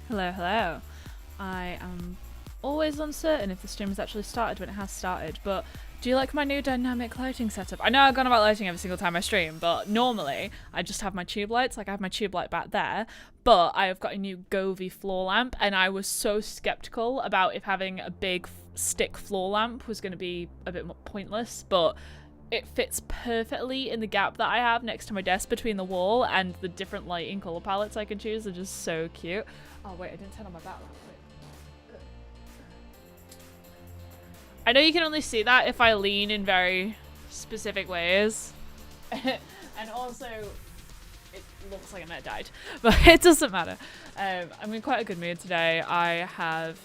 Hello, hello. I am always uncertain if the stream has actually started when it has started, but do you like my new dynamic lighting setup? I know I've gone about lighting every single time I stream, but normally I just have my tube lights, like I have my tube light back there, but I have got a new Govee floor lamp, and I was so skeptical about if having a big stick floor lamp was going to be a bit more pointless, but it fits perfectly in the gap that I have next to my desk between the wall, and the different lighting color palettes I can choose are just so cute. Oh wait, I didn't turn on my backlight. I know you can only see that if I lean in very specific ways. And also, it looks like I might have died, but it doesn't matter. I'm in quite a good mood today. I have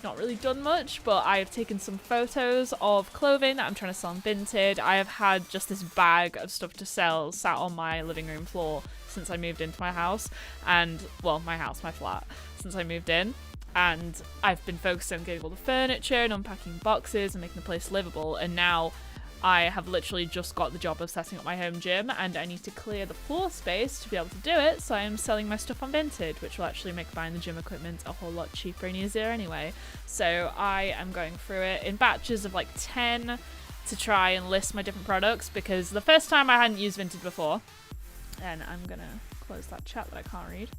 not really done much, but I have taken some photos of clothing that I'm trying to sell on Vinted. I have had just this bag of stuff to sell sat on my living room floor since I moved into my house, and well, my flat, since I moved in. And I've been focused on getting all the furniture and unpacking boxes and making the place livable, and now I have literally just got the job of setting up my home gym, and I need to clear the floor space to be able to do it, so I am selling my stuff on Vinted, which will actually make buying the gym equipment a whole lot cheaper and easier anyway. So I am going through it in batches of like 10 to try and list my different products, because the first time I hadn't used Vinted before, and I'm gonna close that chat that I can't read.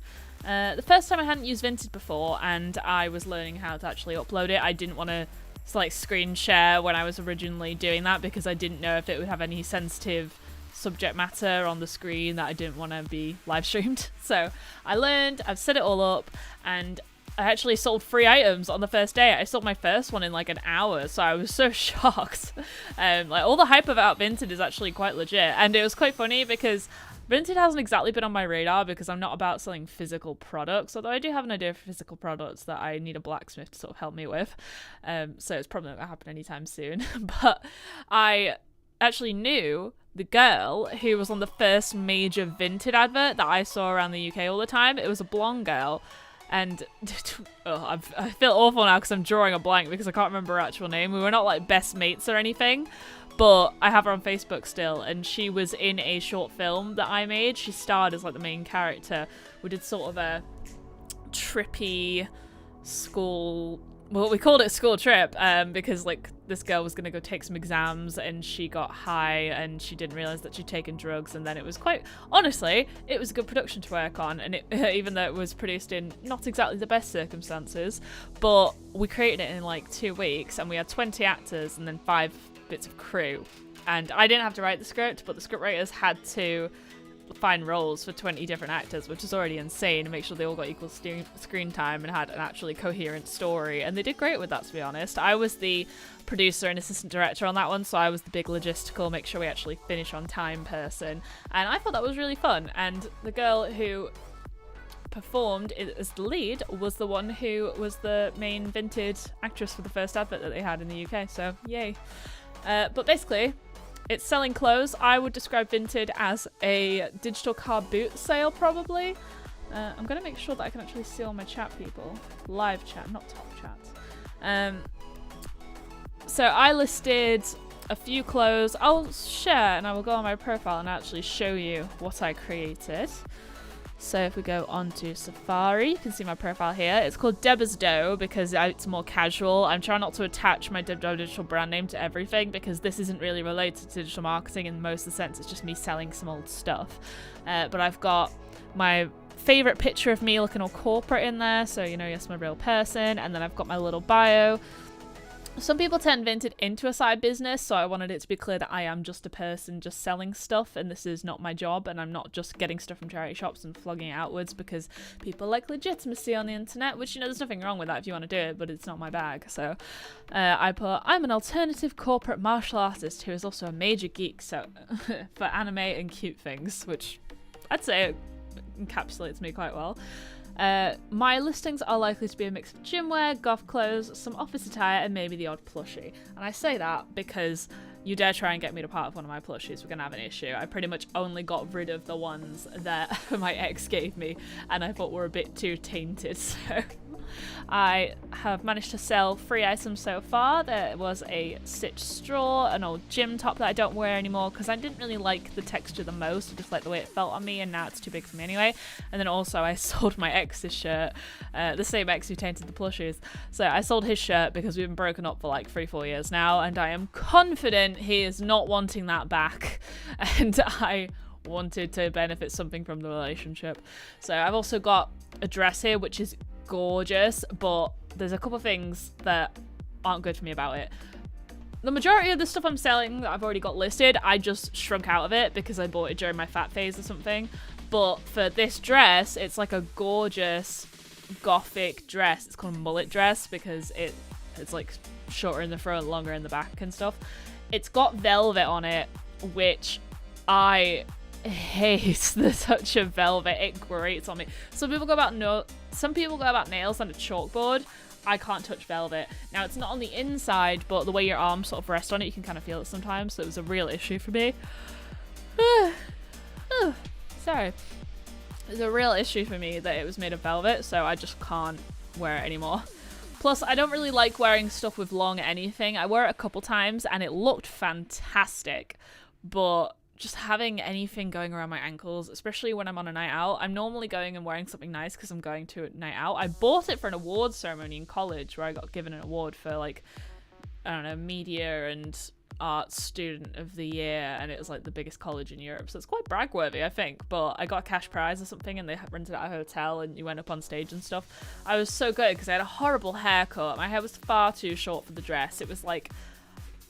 The first time I hadn't used Vinted before, and I was learning how to actually upload it. I didn't want to like screen share when I was originally doing that, because I didn't know if it would have any sensitive subject matter on the screen that I didn't want to be live streamed. So I learned, I've set it all up, and I actually sold 3 items on the first day. I sold my first one in like an hour, so I was so shocked. Like all the hype about Vinted is actually quite legit, and it was quite funny because Vinted hasn't exactly been on my radar because I'm not about selling physical products, although I do have an idea for physical products that I need a blacksmith to sort of help me with. So it's probably not going to happen anytime soon. But I actually knew the girl who was on the first major Vinted advert that I saw around the UK all the time. It was a blonde girl. And I feel awful now because I'm drawing a blank because I can't remember her actual name. We were not like best mates or anything, but I have her on Facebook still, and she was in a short film that I made. She starred as like the main character. We did sort of a trippy school, well, we called it school trip, because like this girl was gonna go take some exams and she got high and she didn't realize that she'd taken drugs, and then it was quite, honestly, it was a good production to work on, and it, even though it was produced in not exactly the best circumstances, but we created it in like 2 weeks, and we had 20 actors and then 5 bits of crew, and I didn't have to write the script, but the script writers had to find roles for 20 different actors, which is already insane, and make sure they all got equal screen time and had an actually coherent story, and they did great with that, to be honest. I was the producer and assistant director on that one, so I was the big logistical, make sure we actually finish on time person, and I thought that was really fun. And the girl who performed as the lead was the one who was the main Vinted actress for the first advert that they had in the UK, so yay. But basically, it's selling clothes. I would describe Vinted as a digital car boot sale, probably. I'm going to make sure that I can actually see all my chat people. Live chat, not top chat. So I listed a few clothes. I'll share and I will go on my profile and actually show you what I created. So if we go on to Safari, you can see my profile here. It's called Deborah's Dough because it's more casual. I'm trying not to attach my Deb Dough digital brand name to everything because this isn't really related to digital marketing in most of the sense. It's just me selling some old stuff. But I've got my favorite picture of me looking all corporate in there, so you know, yes, I'm a real person. And then I've got my little bio. Some people turn Vinted into a side business, so I wanted it to be clear that I am just a person just selling stuff, and this is not my job, and I'm not just getting stuff from charity shops and flogging it outwards because people like legitimacy on the internet, which, you know, there's nothing wrong with that if you want to do it, but it's not my bag. So I put, I'm an alternative corporate martial artist who is also a major geek, so for anime and cute things, which I'd say encapsulates me quite well. My listings are likely to be a mix of gym wear, goth clothes, some office attire, and maybe the odd plushie. And I say that because you dare try and get me to part of one of my plushies, we're going to have an issue. I pretty much only got rid of the ones that my ex gave me, and I thought were a bit too tainted, so I have managed to sell 3 items so far. There was a stitched straw, an old gym top that I don't wear anymore because I didn't really like the texture the most. I just like the way it felt on me, and now it's too big for me anyway. And then also I sold my ex's shirt, the same ex who tainted the plushies. So I sold his shirt because we've been broken up for like 3-4 years now, and I am confident he is not wanting that back. And I wanted to benefit something from the relationship. So I've also got a dress here which is gorgeous, but there's a couple things that aren't good for me about it. The majority of the stuff I'm selling that I've already got listed, I just shrunk out of it because I bought it during my fat phase or something. But for this dress, it's like a gorgeous gothic dress. It's called a mullet dress because it's like shorter in the front, longer in the back and stuff. It's got velvet on it, which I hate the touch of velvet. It grates on me. Some people go about nails on a chalkboard. I can't touch velvet. Now, it's not on the inside, but the way your arms sort of rest on it, you can kind of feel it sometimes. So it was a real issue for me. Sorry. It was a real issue for me that it was made of velvet, so I just can't wear it anymore. Plus, I don't really like wearing stuff with long anything. I wore it a couple times and it looked fantastic, but just having anything going around my ankles, especially when I'm on a night out. I'm normally going and wearing something nice because I'm going to a night out. I bought it for an awards ceremony in college where I got given an award for, like, I don't know, media and arts student of the year, and it was like the biggest college in Europe, so it's quite brag-worthy, I think. But I got a cash prize or something, and they rented out a hotel and you went up on stage and stuff. I was so good because I had a horrible haircut. My hair was far too short for the dress. It was like,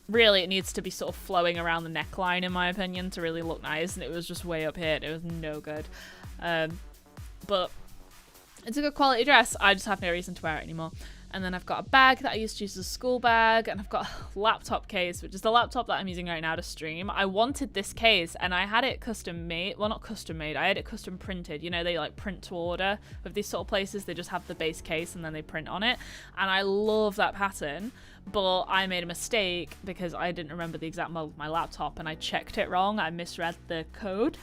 really, it needs to be sort of flowing around the neckline, in my opinion, to really look nice, and it was just way up here and it was no good. But it's a good quality dress. I just have no reason to wear it anymore. And then I've got a bag that I used to use as a school bag, and I've got a laptop case, which is the laptop that I'm using right now to stream. I wanted this case, and I had it custom made. Well, not custom made. I had it custom printed. You know, they like print to order with these sort of places. They just have the base case and then they print on it. And I love that pattern, but I made a mistake because I didn't remember the exact model of my laptop, and I checked it wrong. I misread the code.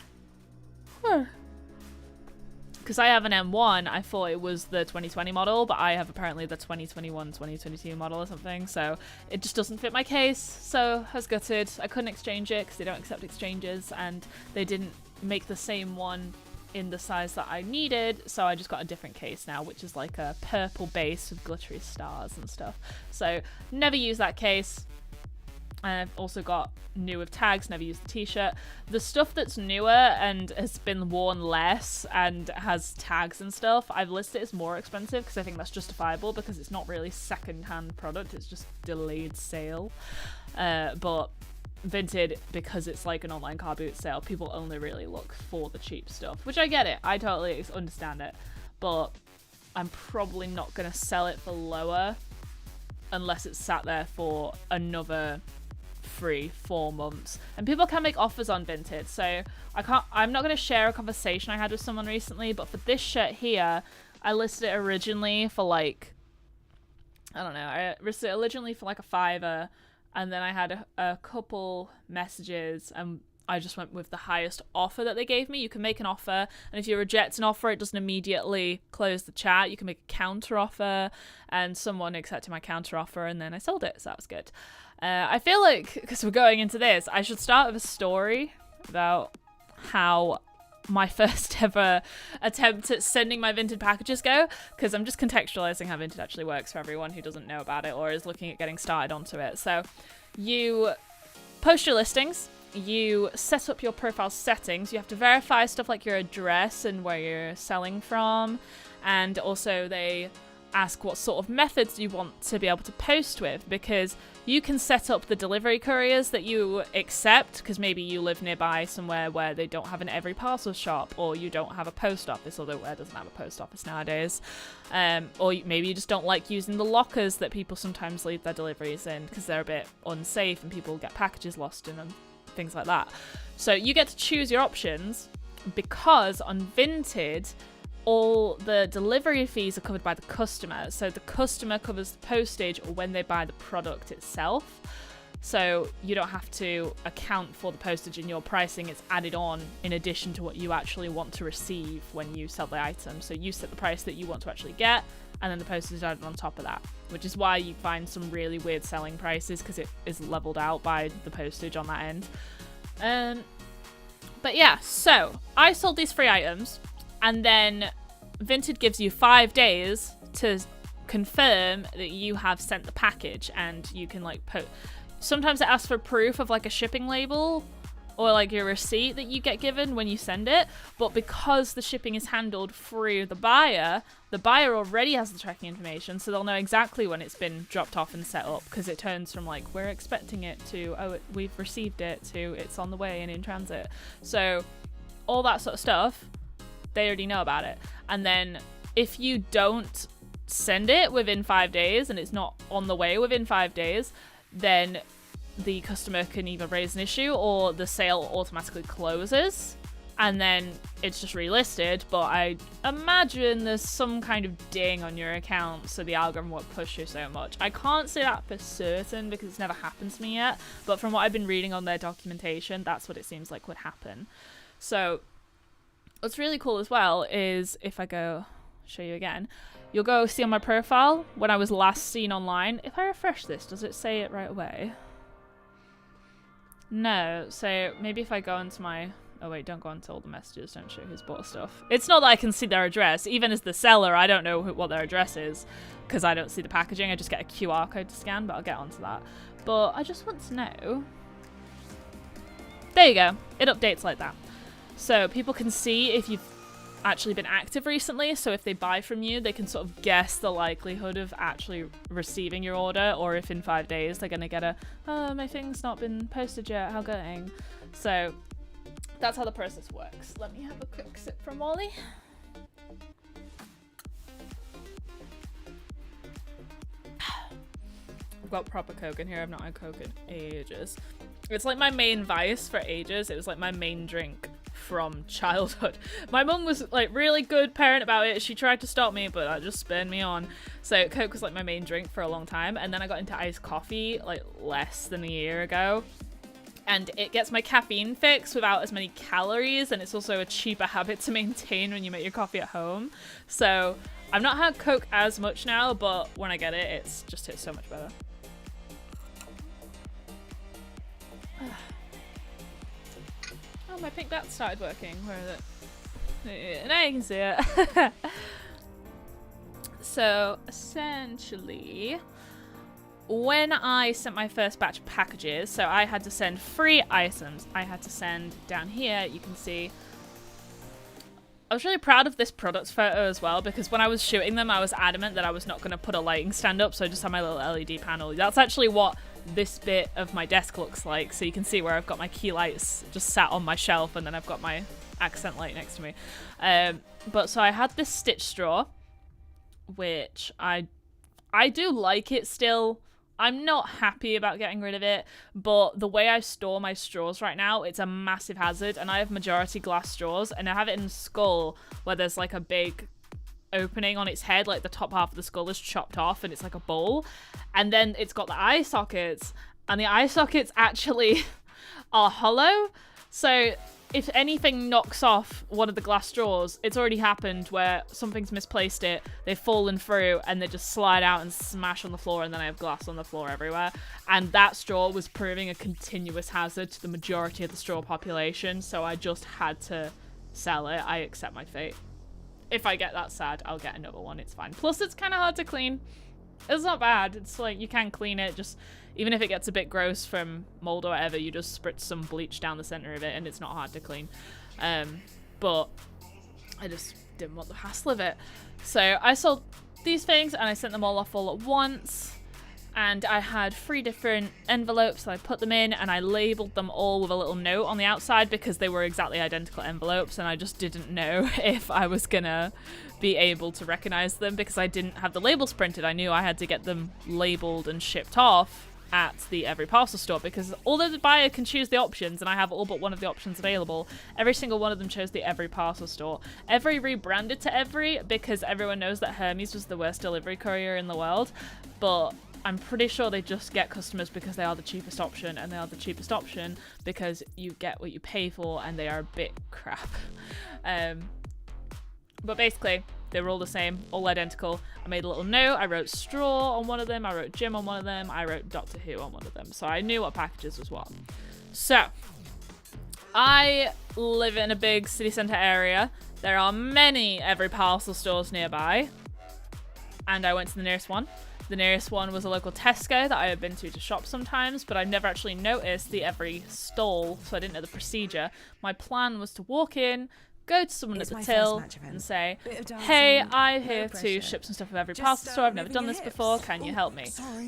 Because I have an M1, I thought it was the 2020 model, but I have apparently the 2021, 2022 model or something, so it just doesn't fit my case, so I was gutted. I couldn't exchange it because they don't accept exchanges, and they didn't make the same one in the size that I needed, so I just got a different case now, which is like a purple base with glittery stars and stuff. So never use that case. And I've also got new with tags, never used the t-shirt. The stuff that's newer and has been worn less and has tags and stuff, I've listed as more expensive because I think that's justifiable because it's not really second-hand product, it's just delayed sale. But Vinted, because it's like an online car boot sale, people only really look for the cheap stuff, which I get it. I totally understand it. But I'm probably not going to sell it for lower unless it's sat there for another 3-4 months. And people can make offers on Vinted, so I'm not going to share a conversation I had with someone recently, but for this shirt here, I listed it originally for like, I don't know, I listed it originally for like a $5, and then I had a couple messages and I just went with the highest offer that they gave me. You can make an offer, and if you reject an offer, it doesn't immediately close the chat. You can make a counter offer, and someone accepted my counter offer, and then I sold it, so that was good. I feel like, because we're going into this, I should start with a story about how my first ever attempt at sending my Vinted packages go, because I'm just contextualizing how Vinted actually works for everyone who doesn't know about it or is looking at getting started onto it. So you post your listings, you set up your profile settings, you have to verify stuff like your address and where you're selling from, and also they ask what sort of methods you want to be able to post with, because you can set up the delivery couriers that you accept, because maybe you live nearby somewhere where they don't have an every parcel shop, or you don't have a post office, although where doesn't have a post office nowadays, or maybe you just don't like using the lockers that people sometimes leave their deliveries in because they're a bit unsafe and people get packages lost in them, things like that. So you get to choose your options, because on Vinted all the delivery fees are covered by the customer. So the customer covers the postage or when they buy the product itself. So you don't have to account for the postage in your pricing. It's added on in addition to what you actually want to receive when you sell the item. So you set the price that you want to actually get, and then the postage is added on top of that, which is why you find some really weird selling prices, because it is leveled out by the postage on that end. But yeah, so I sold these free items, and then Vinted gives you 5 days to confirm that you have sent the package, and you can like sometimes it asks for proof of like a shipping label or like your receipt that you get given when you send it, but because the shipping is handled through the buyer already has the tracking information, so they'll know exactly when it's been dropped off and set up, because it turns from like we're expecting it to we've received it to it's on the way and in transit. So all that sort of stuff, they already know about it. And then if you don't send it within 5 days and it's not on the way within 5 days, then the customer can either raise an issue or the sale automatically closes, and then it's just relisted. But I imagine there's some kind of ding on your account, so the algorithm won't push you so much. I can't say that for certain because it's never happened to me yet, but from what I've been reading on their documentation, that's what it seems like would happen. So what's really cool as well is if I go show you again, you'll go see on my profile when I was last seen online. If I refresh this, does it say it right away? No. So maybe if I go into my... Oh wait, don't go into all the messages. Don't show who's bought stuff. It's not that I can see their address. Even as the seller, I don't know what their address is because I don't see the packaging. I just get a QR code to scan, but I'll get onto that. But I just want to know... There you go. It updates like that. So people can see if you've actually been active recently, so if they buy from you, they can sort of guess the likelihood of actually receiving your order, or if in 5 days they're gonna get a, oh, my thing's not been posted yet, how going? So that's how the process works. Let me have a quick sip from Molly. I've got proper Coke in here. I've not had Coke in ages. It's like my main vice for ages. It was like my main drink from childhood. My mum was like really good parent about it. She tried to stop me, but that just spurred me on. So Coke was like my main drink for a long time, and then I got into iced coffee like less than a year ago, and it gets my caffeine fix without as many calories, and it's also a cheaper habit to maintain when you make your coffee at home. So I've not had Coke as much now, but when I get it, it's just tastes so much better. Oh, my pink dot started working. Where is it? Now you can see it. So, essentially, when I sent my first batch of packages, so I had to send 3 items. I had to send down here, you can see, I was really proud of this product photo as well, because when I was shooting them, I was adamant that I was not going to put a lighting stand up, so I just had my little LED panel. That's actually what this bit of my desk looks like, so you can see where I've got my key lights just sat on my shelf, and then I've got my accent light next to me. But so I had this stitch straw, which I do like it still. I'm not happy about getting rid of it, but the way I store my straws right now, it's a massive hazard, and I have majority glass straws, and I have it in Skull where there's like a big opening on its head, like the top half of the skull is chopped off and it's like a bowl, and then it's got the eye sockets, and the eye sockets actually are hollow, so if anything knocks off one of the glass straws, it's already happened where something's misplaced it, they've fallen through, and they just slide out and smash on the floor, and then I have glass on the floor everywhere. And that straw was proving a continuous hazard to the majority of the straw population, so I just had to sell it. I accept my fate. If I get that sad, I'll get another one, it's fine. Plus, it's kind of hard to clean. It's not bad. It's like, you can clean it, just even if it gets a bit gross from mold or whatever, you just spritz some bleach down the center of it, and it's not hard to clean. But I just didn't want the hassle of it. So I sold these things, and I sent them all off all at once. And I had 3 different envelopes, so I put them in, and I labeled them all with a little note on the outside because they were exactly identical envelopes, and I just didn't know if I was gonna be able to recognize them because I didn't have the labels printed. I knew I had to get them labeled and shipped off at the Every Parcel store, because although the buyer can choose the options, and I have all but one of the options available, every single one of them chose the Every Parcel store. Every rebranded to Every because everyone knows that Hermes was the worst delivery courier in the world, but I'm pretty sure they just get customers because they are the cheapest option, and they are the cheapest option because you get what you pay for, and they are a bit crap. But basically, they were all the same, all identical. I made a little note. I wrote straw on one of them. I wrote gym on one of them. I wrote Doctor Who on one of them. So I knew what packages was what. So I live in a big city centre area. There are many Every Parcel stores nearby. And I went to the nearest one. The nearest one was a local Tesco that I had been to shop sometimes, but I've never actually noticed the Every stall, so I didn't know the procedure. My plan was to walk in, go to someone at the till and say, hey, I'm here to ship some stuff from Every Parcel store. I've never done this before. Can you help me?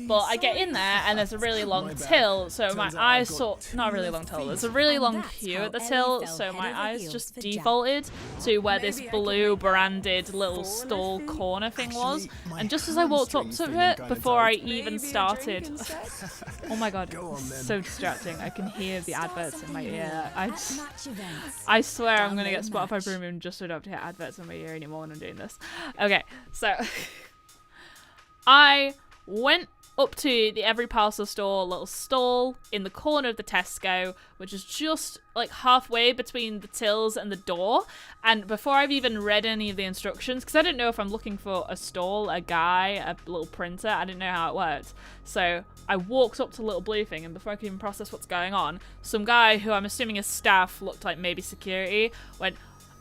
But I get in there and there's a really long till, so my eyes not a really long till. There's a really long queue at the till, so my eyes just defaulted to where this blue branded little stall corner thing was. And just as I walked up to it, before I even started, oh my god, so distracting. I can hear the adverts in my ear. I swear I'm gonna get Spotify Premium just so I don't have to hear adverts in my ear anymore when I'm doing this. Okay, so I went up to the Every Parcel store little stall in the corner of the Tesco, which is just like halfway between the tills and the door. And before I've even read any of the instructions, because I didn't know if I'm looking for a stall, a guy, a little printer, I didn't know how it worked. So I walked up to the little blue thing, and before I could even process what's going on, some guy who I'm assuming is staff, looked like maybe security, went,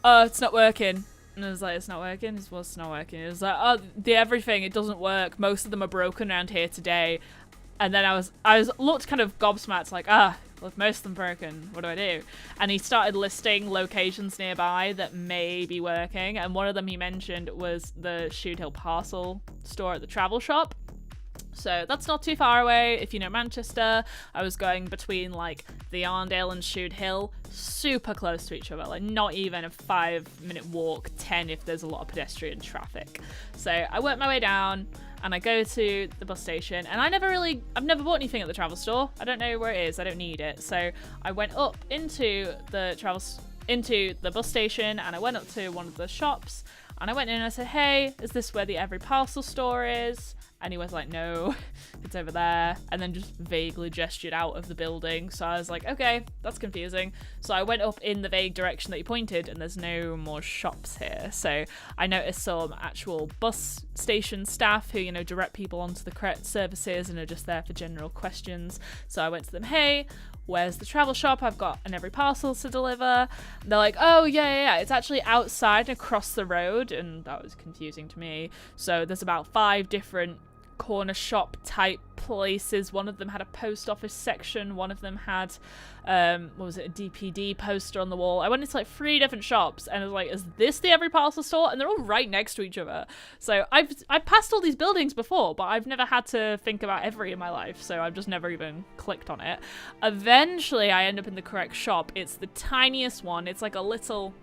oh, it's not working. And I was like, it's not working? It was not working. It was like, oh, the everything, it doesn't work. Most of them are broken around here today. And then I looked kind of gobsmacked, like, well, if most of them broken, what do I do? And he started listing locations nearby that may be working. And one of them he mentioned was the Shude Hill Parcel store at the travel shop. So that's not too far away if you know Manchester. I was going between like the Arndale and Shude Hill, super close to each other, like not even a 5-minute walk, 10 if there's a lot of pedestrian traffic. So I worked my way down and I go to the bus station, and I've never bought anything at the travel store. I don't know where it is, I don't need it. So I went up into the bus station, and I went up to one of the shops, and I went in and I said, hey, is this where the Every Parcel store is? And he was like, no, it's over there. And then just vaguely gestured out of the building. So I was like, okay, that's confusing. So I went up in the vague direction that he pointed, and there's no more shops here. So I noticed some actual bus station staff who, direct people onto the correct services and are just there for general questions. So I went to them, hey, where's the travel shop? I've got an Every Parcel to deliver. And they're like, oh, yeah. It's actually outside and across the road. And that was confusing to me. So there's about 5 different corner shop type places. One of them had a post office section. One of them had, a DPD poster on the wall. I went into like 3 different shops and I was like, is this the Every Parcel store? And they're all right next to each other. So I've passed all these buildings before, but I've never had to think about Every in my life. So I've just never even clicked on it. Eventually I end up in the correct shop. It's the tiniest one. It's like a little,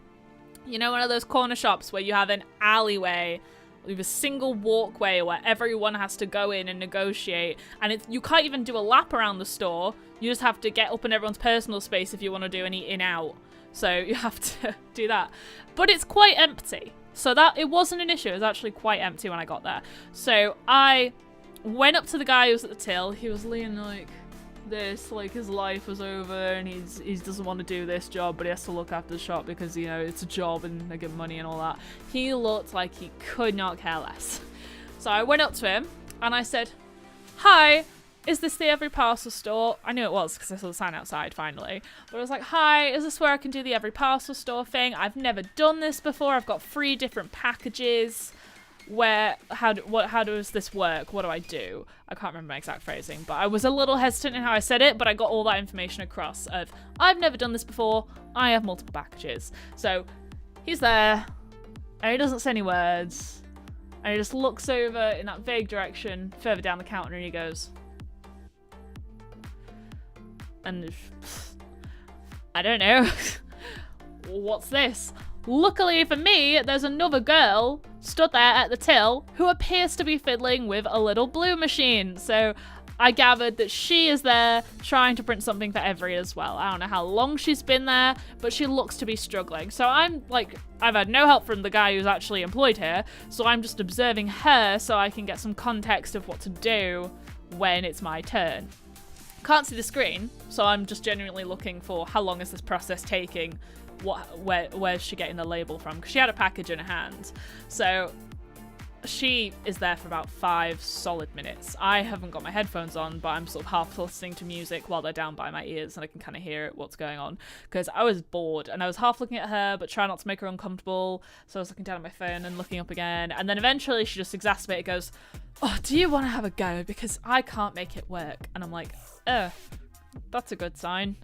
one of those corner shops where you have an alleyway with a single walkway where everyone has to go in and negotiate, and you can't even do a lap around the store. You just have to get up in everyone's personal space if you want to do any in-out. So you have to do that. But it's quite empty. So that it wasn't an issue. It was actually quite empty when I got there. So I went up to the guy who was at the till. He was leaning like this, like his life was over and he doesn't want to do this job, but he has to look after the shop because it's a job and they get money and all that. He looked like he could not care less. So I went up to him and I said, hi, is this the Every Parcel store? I knew it was because I saw the sign outside finally. But I was like, hi, is this where I can do the Every Parcel store thing? I've never done this before. I've got 3 different packages. How does this work? What do I do? I can't remember my exact phrasing, but I was a little hesitant in how I said it, but I got all that information across of, I've never done this before, I have multiple packages. So he's there, and he doesn't say any words, and he just looks over in that vague direction further down the counter, and he goes, and I don't know, what's this? Luckily for me, there's another girl stood there at the till who appears to be fiddling with a little blue machine. So I gathered that she is there trying to print something for Every as well. I don't know how long she's been there, but she looks to be struggling. So I'm like, I've had no help from the guy who's actually employed here. So I'm just observing her so I can get some context of what to do when it's my turn. Can't see the screen, so I'm just genuinely looking for how long is this process taking, where's she getting the label from, because she had a package in her hand. So she is there for about 5 solid minutes. I haven't got my headphones on, but I'm sort of half listening to music while they're down by my ears, and I can kind of hear what's going on, because I was bored, and I was half looking at her, but trying not to make her uncomfortable, so I was looking down at my phone and looking up again, and then eventually she just exacerbated, goes, oh, do you want to have a go, because I can't make it work? And I'm like, that's a good sign.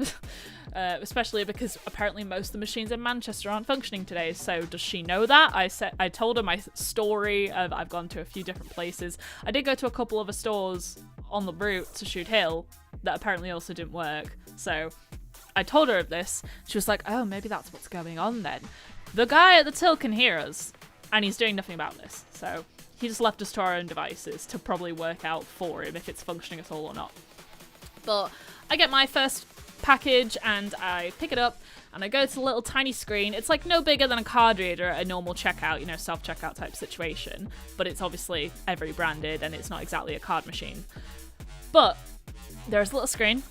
Especially because apparently most of the machines in Manchester aren't functioning today. So does she know that? I told her my story of I've gone to a few different places. I did go to a couple other stores on the route to Shoot Hill that apparently also didn't work. So I told her of this. She was like, oh, maybe that's what's going on then. The guy at the till can hear us, and he's doing nothing about this. So he just left us to our own devices to probably work out for him if it's functioning at all or not. But I get my first package and I pick it up and I go to the little tiny screen. It's like no bigger than a card reader at a normal checkout, self-checkout type situation. But it's obviously every branded and it's not exactly a card machine. But there's a little screen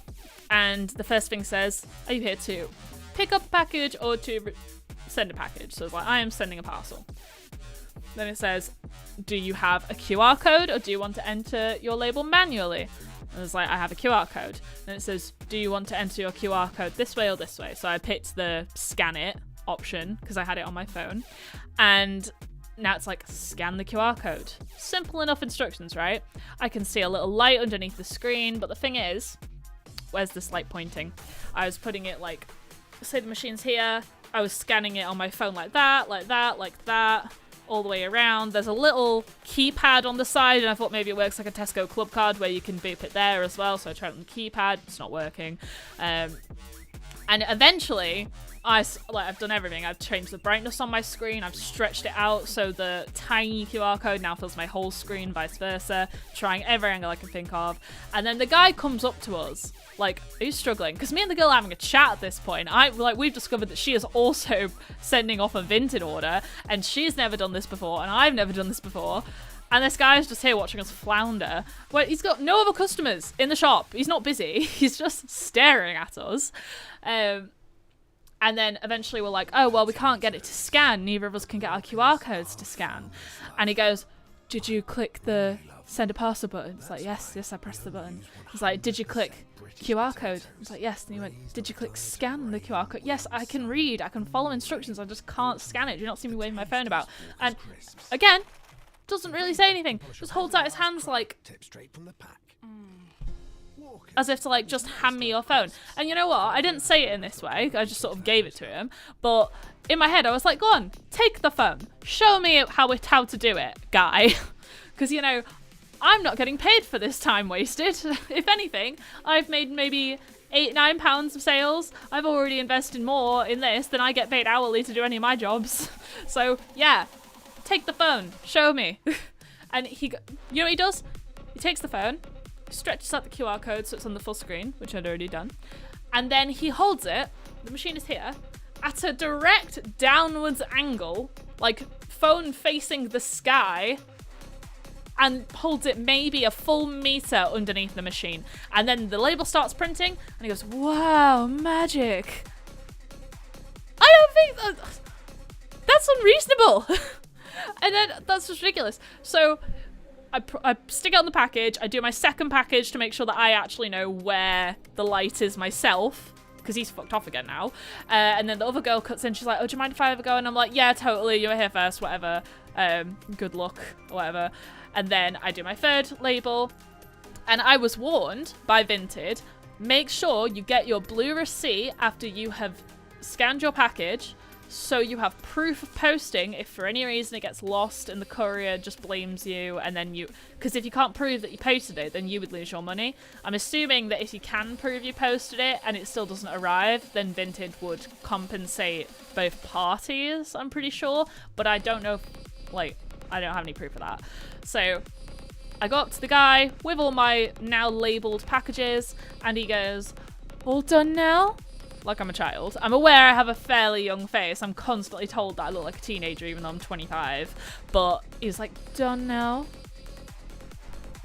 and the first thing says, are you here to pick up a package or to send a package? So it's like, I am sending a parcel. Then it says, do you have a QR code or do you want to enter your label manually? And it's like, I have a QR code. Then it says, do you want to enter your QR code this way or this way? So I picked the scan it option because I had it on my phone. And now it's like, scan the QR code. Simple enough instructions, right? I can see a little light underneath the screen. But the thing is, where's this light pointing? I was putting it like, say the machine's here. I was scanning it on my phone like that, like that, like that. All the way around. There's a little keypad on the side, and I thought maybe it works like a Tesco club card where you can beep it there as well. So I tried it on the keypad. It's not working. And eventually, I've done everything. I've changed the brightness on my screen. I've stretched it out so the tiny QR code now fills my whole screen, vice versa. Trying every angle I can think of. And then the guy comes up to us. Like, are you struggling? Because me and the girl are having a chat at this point. We've discovered that she is also sending off a Vinted order, and she's never done this before, and I've never done this before. And this guy's just here watching us flounder. Well, he's got no other customers in the shop. He's not busy. He's just staring at us. And then eventually we're like, oh, well, we can't get it to scan. Neither of us can get our QR codes to scan. And he goes, did you click the send a parcel button? It's like, yes, I pressed the button. He's like, did you click QR code? I was like, yes. And he went, did you click scan the QR code? Yes, I can read, I can follow instructions, I just can't scan it. Do you not see me waving my phone about? And again, doesn't really say anything, just holds out his hands like as if to like just hand me your phone. And you know what, I didn't say it in this way, I just sort of gave it to him, but in my head I was like, go on, take the phone, show me how to do it, guy. Because I'm not getting paid for this time wasted. If anything, I've made maybe £8-9 of sales. I've already invested more in this than I get paid hourly to do any of my jobs. So yeah, take the phone, show me. And you know what he does? He takes the phone, stretches out the QR code so it's on the full screen, which I'd already done. And then he holds it, the machine is here, at a direct downwards angle, like phone facing the sky, and holds it maybe a full meter underneath the machine. And then the label starts printing, and he goes, wow, magic. I don't think that's unreasonable. And then that's just ridiculous. So I stick it on the package. I do my second package to make sure that I actually know where the light is myself, because he's fucked off again now. And then the other girl cuts in. She's like, oh, do you mind if I ever go? And I'm like, yeah, totally. You were here first, whatever. Good luck, whatever. And then I do my third label. And I was warned by Vinted, make sure you get your blue receipt after you have scanned your package, so you have proof of posting if for any reason it gets lost and the courier just blames you, and then because if you can't prove that you posted it, then you would lose your money. I'm assuming that if you can prove you posted it and it still doesn't arrive, then Vinted would compensate both parties, I'm pretty sure, but I don't know, I don't have any proof of that. So I go up to the guy with all my now labelled packages, and he goes, all done now? Like I'm a child. I'm aware I have a fairly young face. I'm constantly told that I look like a teenager even though I'm 25. But he's like, done now?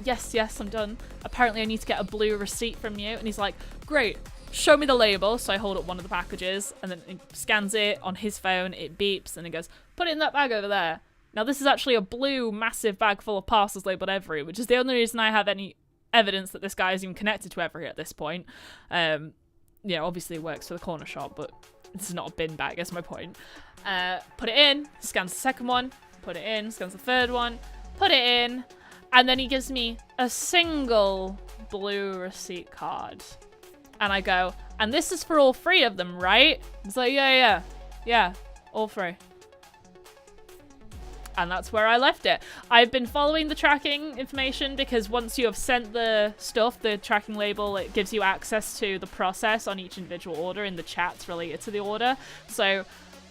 yes, I'm done. Apparently I need to get a blue receipt from you. And he's like, great, show me the label. So I hold up one of the packages and then he scans it on his phone. It beeps and he goes, put it in that bag over there. Now this is actually a blue massive bag full of parcels labeled Every, which is the only reason I have any evidence that this guy is even connected to Every at this point. Yeah, obviously it works for the corner shop, but this is not a bin bag, that's my point. Put it in, scans the second one, put it in, scans the third one, put it in, and then he gives me a single blue receipt card. And I go, and this is for all 3 of them, right? He's like, yeah, all 3. And that's where I left it. I've been following the tracking information because once you have sent the stuff, the tracking label, it gives you access to the process on each individual order in the chats related to the order. So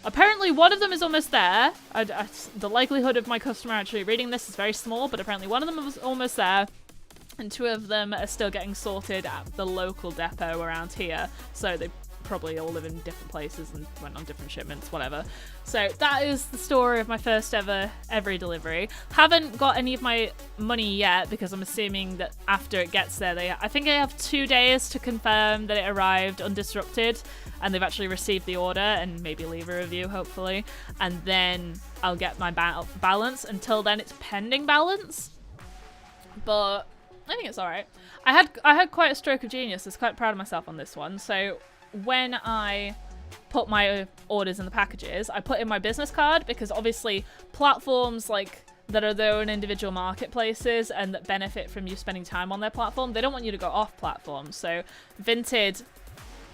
apparently one of them is almost there. The likelihood of my customer actually reading this is very small, but apparently one of them was almost there. And 2 of them are still getting sorted at the local depot around here. So they probably all live in different places and went on different shipments, whatever. So that is the story of my first ever Every delivery. Haven't got any of my money yet because I'm assuming that after it gets there, I think I have 2 days to confirm that it arrived undisrupted and they've actually received the order and maybe leave a review, hopefully. And then I'll get my balance. Until then, it's pending balance. But I think it's all right. I had quite a stroke of genius. I was quite proud of myself on this one. So when I put my orders in the packages, I put in my business card because obviously platforms like that are their own individual marketplaces and that benefit from you spending time on their platform, they don't want you to go off platform. So Vinted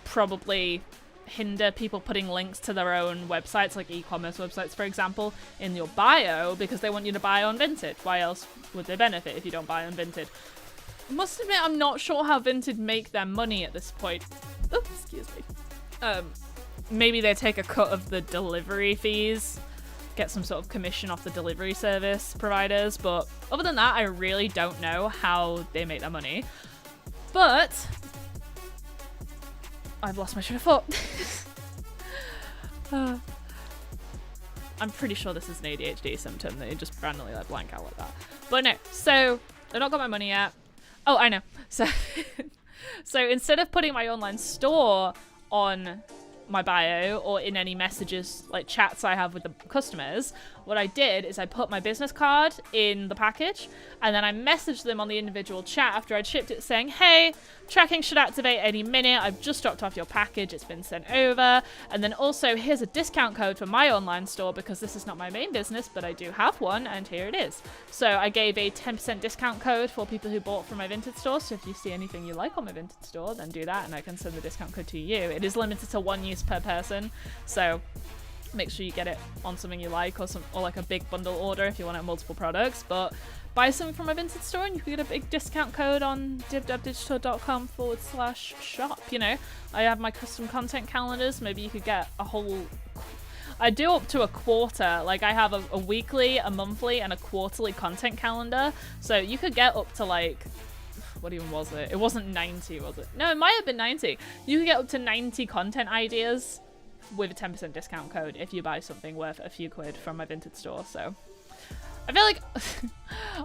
probably hinder people putting links to their own websites, like e-commerce websites, for example, in your bio because they want you to buy on Vinted. Why else would they benefit if you don't buy on Vinted? I must admit, I'm not sure how Vinted make their money at this point. Oh, excuse me. Maybe they take a cut of the delivery fees, get some sort of commission off the delivery service providers, but other than that, I really don't know how they make their money. But I've lost my train of thought. I'm pretty sure this is an ADHD symptom that you just randomly like blank out like that. But no, so I've not got my money yet. Oh, I know. So instead of putting my online store on my bio or in any messages like chats I have with the customers, what I did is I put my business card in the package and then I messaged them on the individual chat after I'd shipped it saying, hey, tracking should activate any minute. I've just dropped off your package. It's been sent over. And then also here's a discount code for my online store because this is not my main business, but I do have one and here it is. So I gave a 10% discount code for people who bought from my Vinted store. So if you see anything you like on my Vinted store, then do that and I can send the discount code to you. It is limited to 1 use per person. So make sure you get it on something you like or like a big bundle order if you want multiple products, but buy something from my Vinted store and you can get a big discount code on divdevdigital.com/shop. You know, I have my custom content calendars. Maybe you could get a whole, I do up to a quarter. Like I have a weekly, a monthly and a quarterly content calendar. So you could get up to like, what even was it? It wasn't 90, was it? No, it might have been 90. You could get up to 90 content ideas with a 10% discount code if you buy something worth a few quid from my Vinted store. So I feel like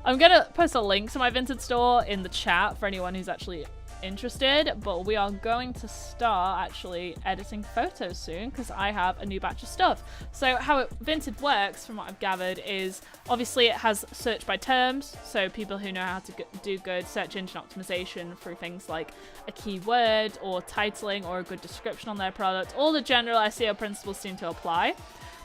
I'm gonna post a link to my Vinted store in the chat for anyone who's actually interested, but we are going to start actually editing photos soon because I have a new batch of stuff. So how Vinted works, from what I've gathered, is obviously it has search by terms, so people who know how to do good search engine optimization through things like a keyword or titling or a good description on their product. All the general SEO principles seem to apply.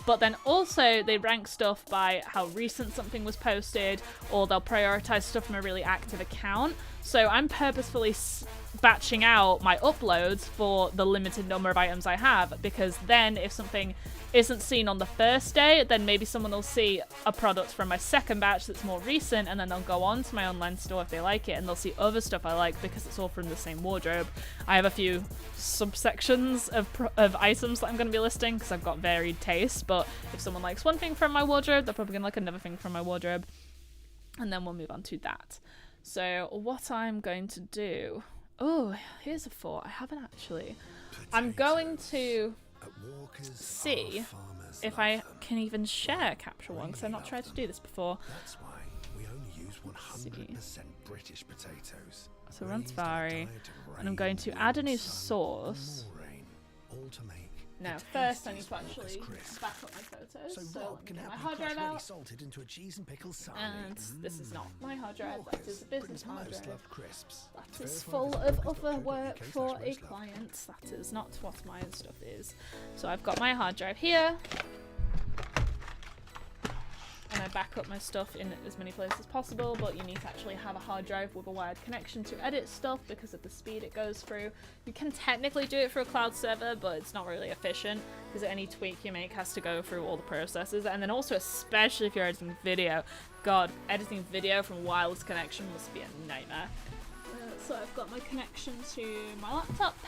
But then also they rank stuff by how recent something was posted, or they'll prioritize stuff from a really active account. So I'm purposefully batching out my uploads for the limited number of items I have, because then if something isn't seen on the first day, then maybe someone will see a product from my second batch that's more recent, and then they'll go on to my online store if they like it, and they'll see other stuff I like because it's all from the same wardrobe. I have a few subsections of items that I'm going to be listing because I've got varied tastes, but if someone likes one thing from my wardrobe, they're probably going to like another thing from my wardrobe, and then we'll move on to that. So what I'm going to do... Oh, here's a thought. I haven't actually... I'm going to see if I can even share Capture One, because I've not tried to do this before. use 100% British potatoes. So we're on Safari, and I'm going to add a new source. All to make Now, first I need to actually back up my photos. So Rob let can me get help my you hard crush drive ready out. salted into a cheese and pickle salad. And this is not my hard drive, that is a business hard drive. Crisps. That is full of other work for a client. That is not what my stuff is. So I've got my hard drive here. And I back up my stuff in as many places as possible, but you need to actually have a hard drive with a wired connection to edit stuff because of the speed it goes through. You can technically do it through a cloud server, but it's not really efficient because any tweak you make has to go through all the processes. And then also, especially if you're editing video, God, editing video from wireless connection must be a nightmare. So I've got my connection to my laptop.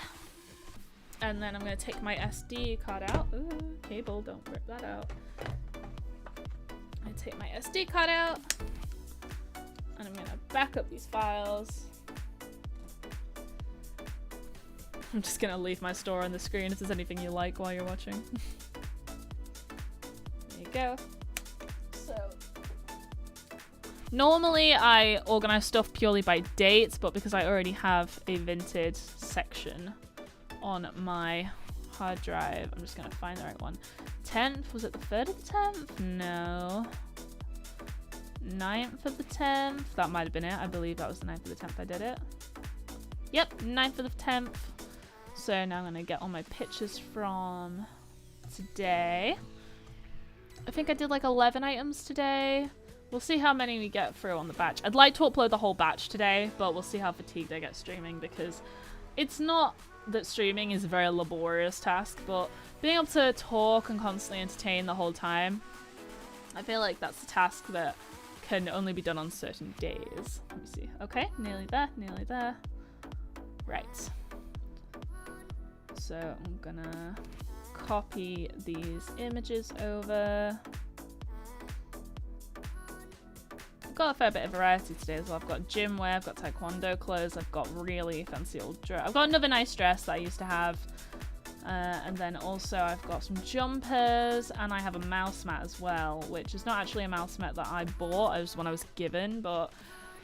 And then I'm going to take my SD card out. Ooh, cable, don't rip that out. I take my SD card out, and I'm gonna back up these files. I'm just gonna leave my store on the screen if there's anything you like while you're watching. There you go. So, normally I organize stuff purely by dates, but because I already have a Vinted section on my hard drive, I'm just gonna find the right one. 10th, was it the 3rd of the 10th? No. 9th of the 10th, that might have been it. I believe that was the 9th of the 10th I did it. Yep, 9th of the 10th. So now I'm gonna get all my pictures from today. I think I did like 11 items today. We'll see how many we get through on the batch. I'd like to upload the whole batch today, but we'll see how fatigued I get streaming, because it's not that streaming is a very laborious task, but being able to talk and constantly entertain the whole time, I feel like that's a task that can only be done on certain days. Let me see. Okay, nearly there, nearly there. Right. So I'm gonna copy these images over. I've got a fair bit of variety today as well. I've got gym wear, I've got taekwondo clothes, I've got really fancy old dress. I've got another nice dress that I used to have. And then also I've got some jumpers, and I have a mouse mat as well, which is not actually a mouse mat that I bought. It was one I was given, but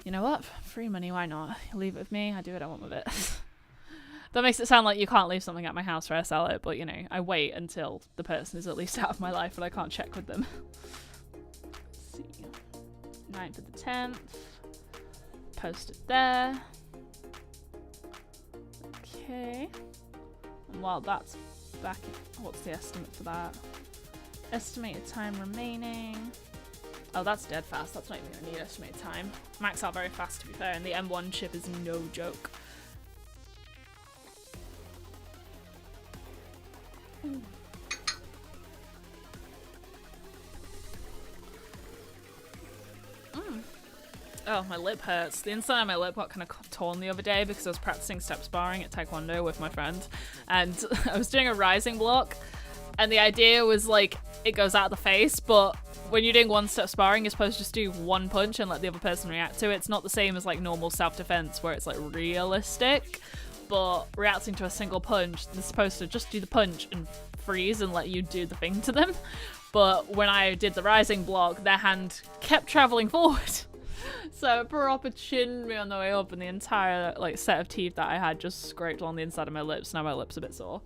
you know what? Free money, why not? Leave it with me. I do what I want with it. That makes it sound like you can't leave something at my house where I sell it, but you know, I wait until the person is at least out of my life and I can't check with them. Let's see. 9th of the 10th. Posted there. Okay. And while that's back, what's the estimate for that? Estimated time remaining. Oh, that's dead fast. That's not even going to need estimated time. Max out very fast, to be fair, and the M1 chip is no joke. Oh, my lip hurts. The inside of my lip got kind of torn the other day because I was practicing step sparring at Taekwondo with my friend. And I was doing a rising block. And the idea was like, it goes out of the face. But when you're doing one step sparring, you're supposed to just do one punch and let the other person react to it. It's not the same as like normal self-defense where it's like realistic. But reacting to a single punch, they're supposed to just do the punch and freeze and let you do the thing to them. But when I did the rising block, their hand kept traveling forward. So it proper chinned me on the way up, and the entire like set of teeth that I had just scraped on the inside of my lips. Now my lips are a bit sore.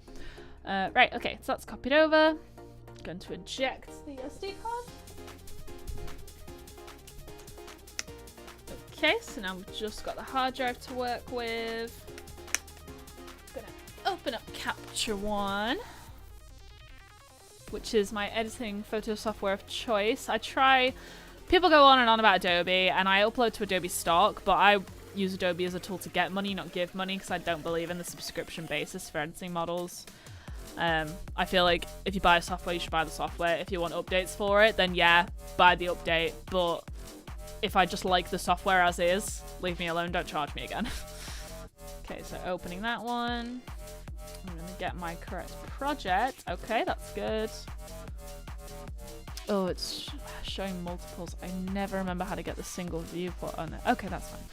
Right, okay, so that's copied over. Going to eject the SD card. Okay, so now we've just got the hard drive to work with. Gonna open up Capture One, which is my editing photo software of choice. People go on and on about Adobe, and I upload to Adobe stock, but I use Adobe as a tool to get money, not give money, because I don't believe in the subscription basis for editing models. I feel like if you buy a software, you should buy the software. If you want updates for it, then yeah, buy the update. But if I just like the software as is, leave me alone, don't charge me again. Okay, so opening that one. I'm gonna get my correct project. Okay, that's good. Oh, it's showing multiples. I never remember how to get the single viewport on it. Okay, that's fine.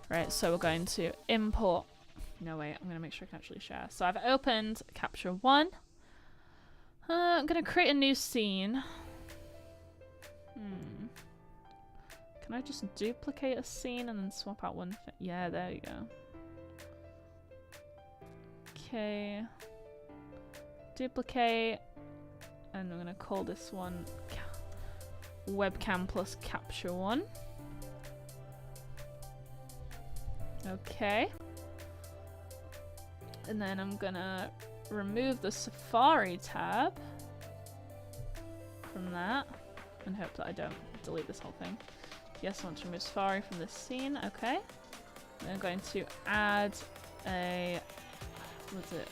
Right, so we're going to import. No, wait, I'm going to make sure I can actually share. So I've opened Capture One. I'm going to create a new scene. Can I just duplicate a scene and then swap out one? Yeah, there you go. Okay. Duplicate. And I'm going to call this one webcam plus capture one. Okay. And then I'm going to remove the Safari tab from that and hope that I don't delete this whole thing. Yes, I want to remove Safari from this scene. Okay. And I'm going to add a... what's it?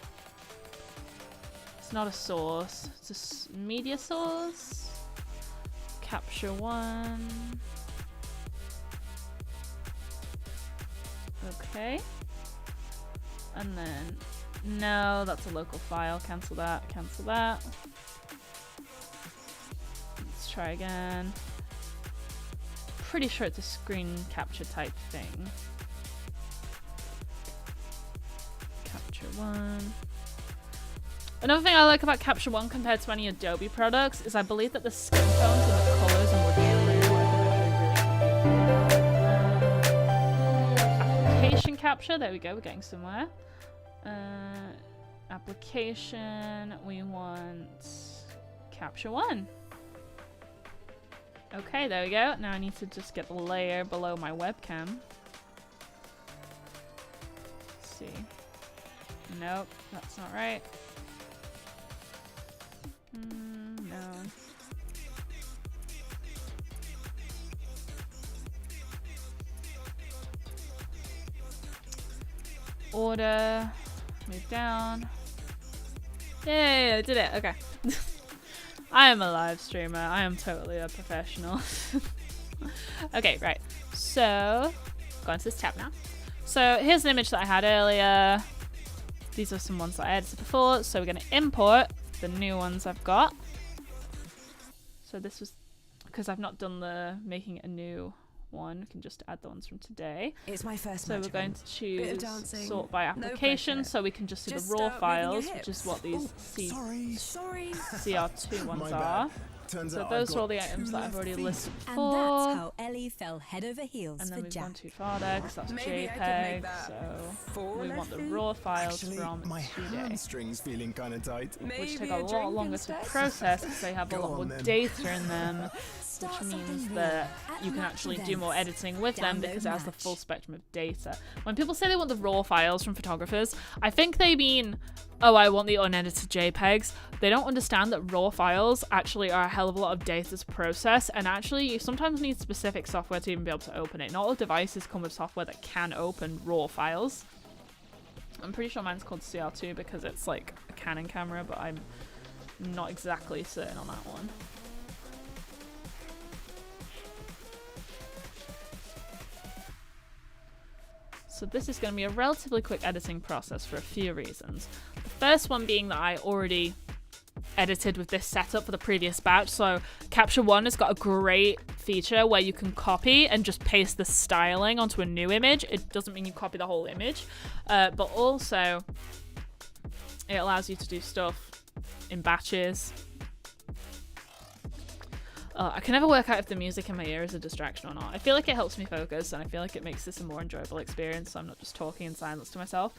It's not a source. It's a media source. Capture one. Okay. And then... no, that's a local file. Cancel that. Cancel that. Let's try again. Pretty sure it's a screen capture type thing. Capture one. Another thing I like about Capture One compared to any Adobe products is I believe that the skin tones and the colors are more true. Application capture. There we go. We're getting somewhere. Application. We want Capture One. Okay, there we go. Now I need to just get the layer below my webcam. Let's see. Nope, that's not right. No. Order. Move down. Yay, I did it. Okay. I am a live streamer. I am totally a professional. Okay, right. So, go into this tab now. So, here's an image that I had earlier. These are some ones that I edited before. So, we're going to import the new ones I've got. So, this was because I've not done the making a new one. We can just add the ones from today. It's my first So, we're going to choose sort by application. So, we can just see the raw files, which is what these CR2 ones are. So those are all the items that I've already listed before. And that's how Ellie fell head over heels and then for we've Jack. gone too far there because that's JPEG. So we want the raw files from my today, hamstrings feeling kind of tight. which take a lot longer to process because they have a lot more data in them, which means that you can actually do more editing with them because it has the full spectrum of data. When people say they want the raw files from photographers, I think they mean, oh, I want the unedited JPEGs. They don't understand that raw files actually are a hell of a lot of data to process, and actually you sometimes need specific software to even be able to open it. Not all devices come with software that can open raw files. I'm pretty sure mine's called CR2 because it's like a Canon camera, but I'm not exactly certain on that one. So this is going to be a relatively quick editing process for a few reasons. The first one being that I already edited with this setup for the previous batch. So Capture One has got a great feature where you can copy and just paste the styling onto a new image. It doesn't mean you copy the whole image, but also it allows you to do stuff in batches. I can never work out if the music in my ear is a distraction or not. I feel like it helps me focus, and I feel like it makes this a more enjoyable experience, so I'm not just talking in silence to myself.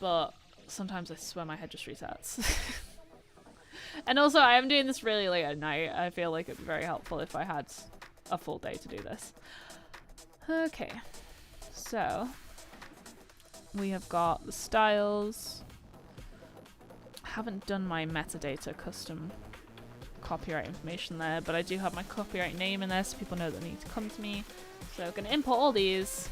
But sometimes I swear my head just resets. And also, I am doing this really late at night. I feel like it'd be very helpful if I had a full day to do this. Okay, so we have got the styles. I haven't done my metadata custom copyright information there, but I do have my copyright name in there so people know that they need to come to me. So I'm going to import all these.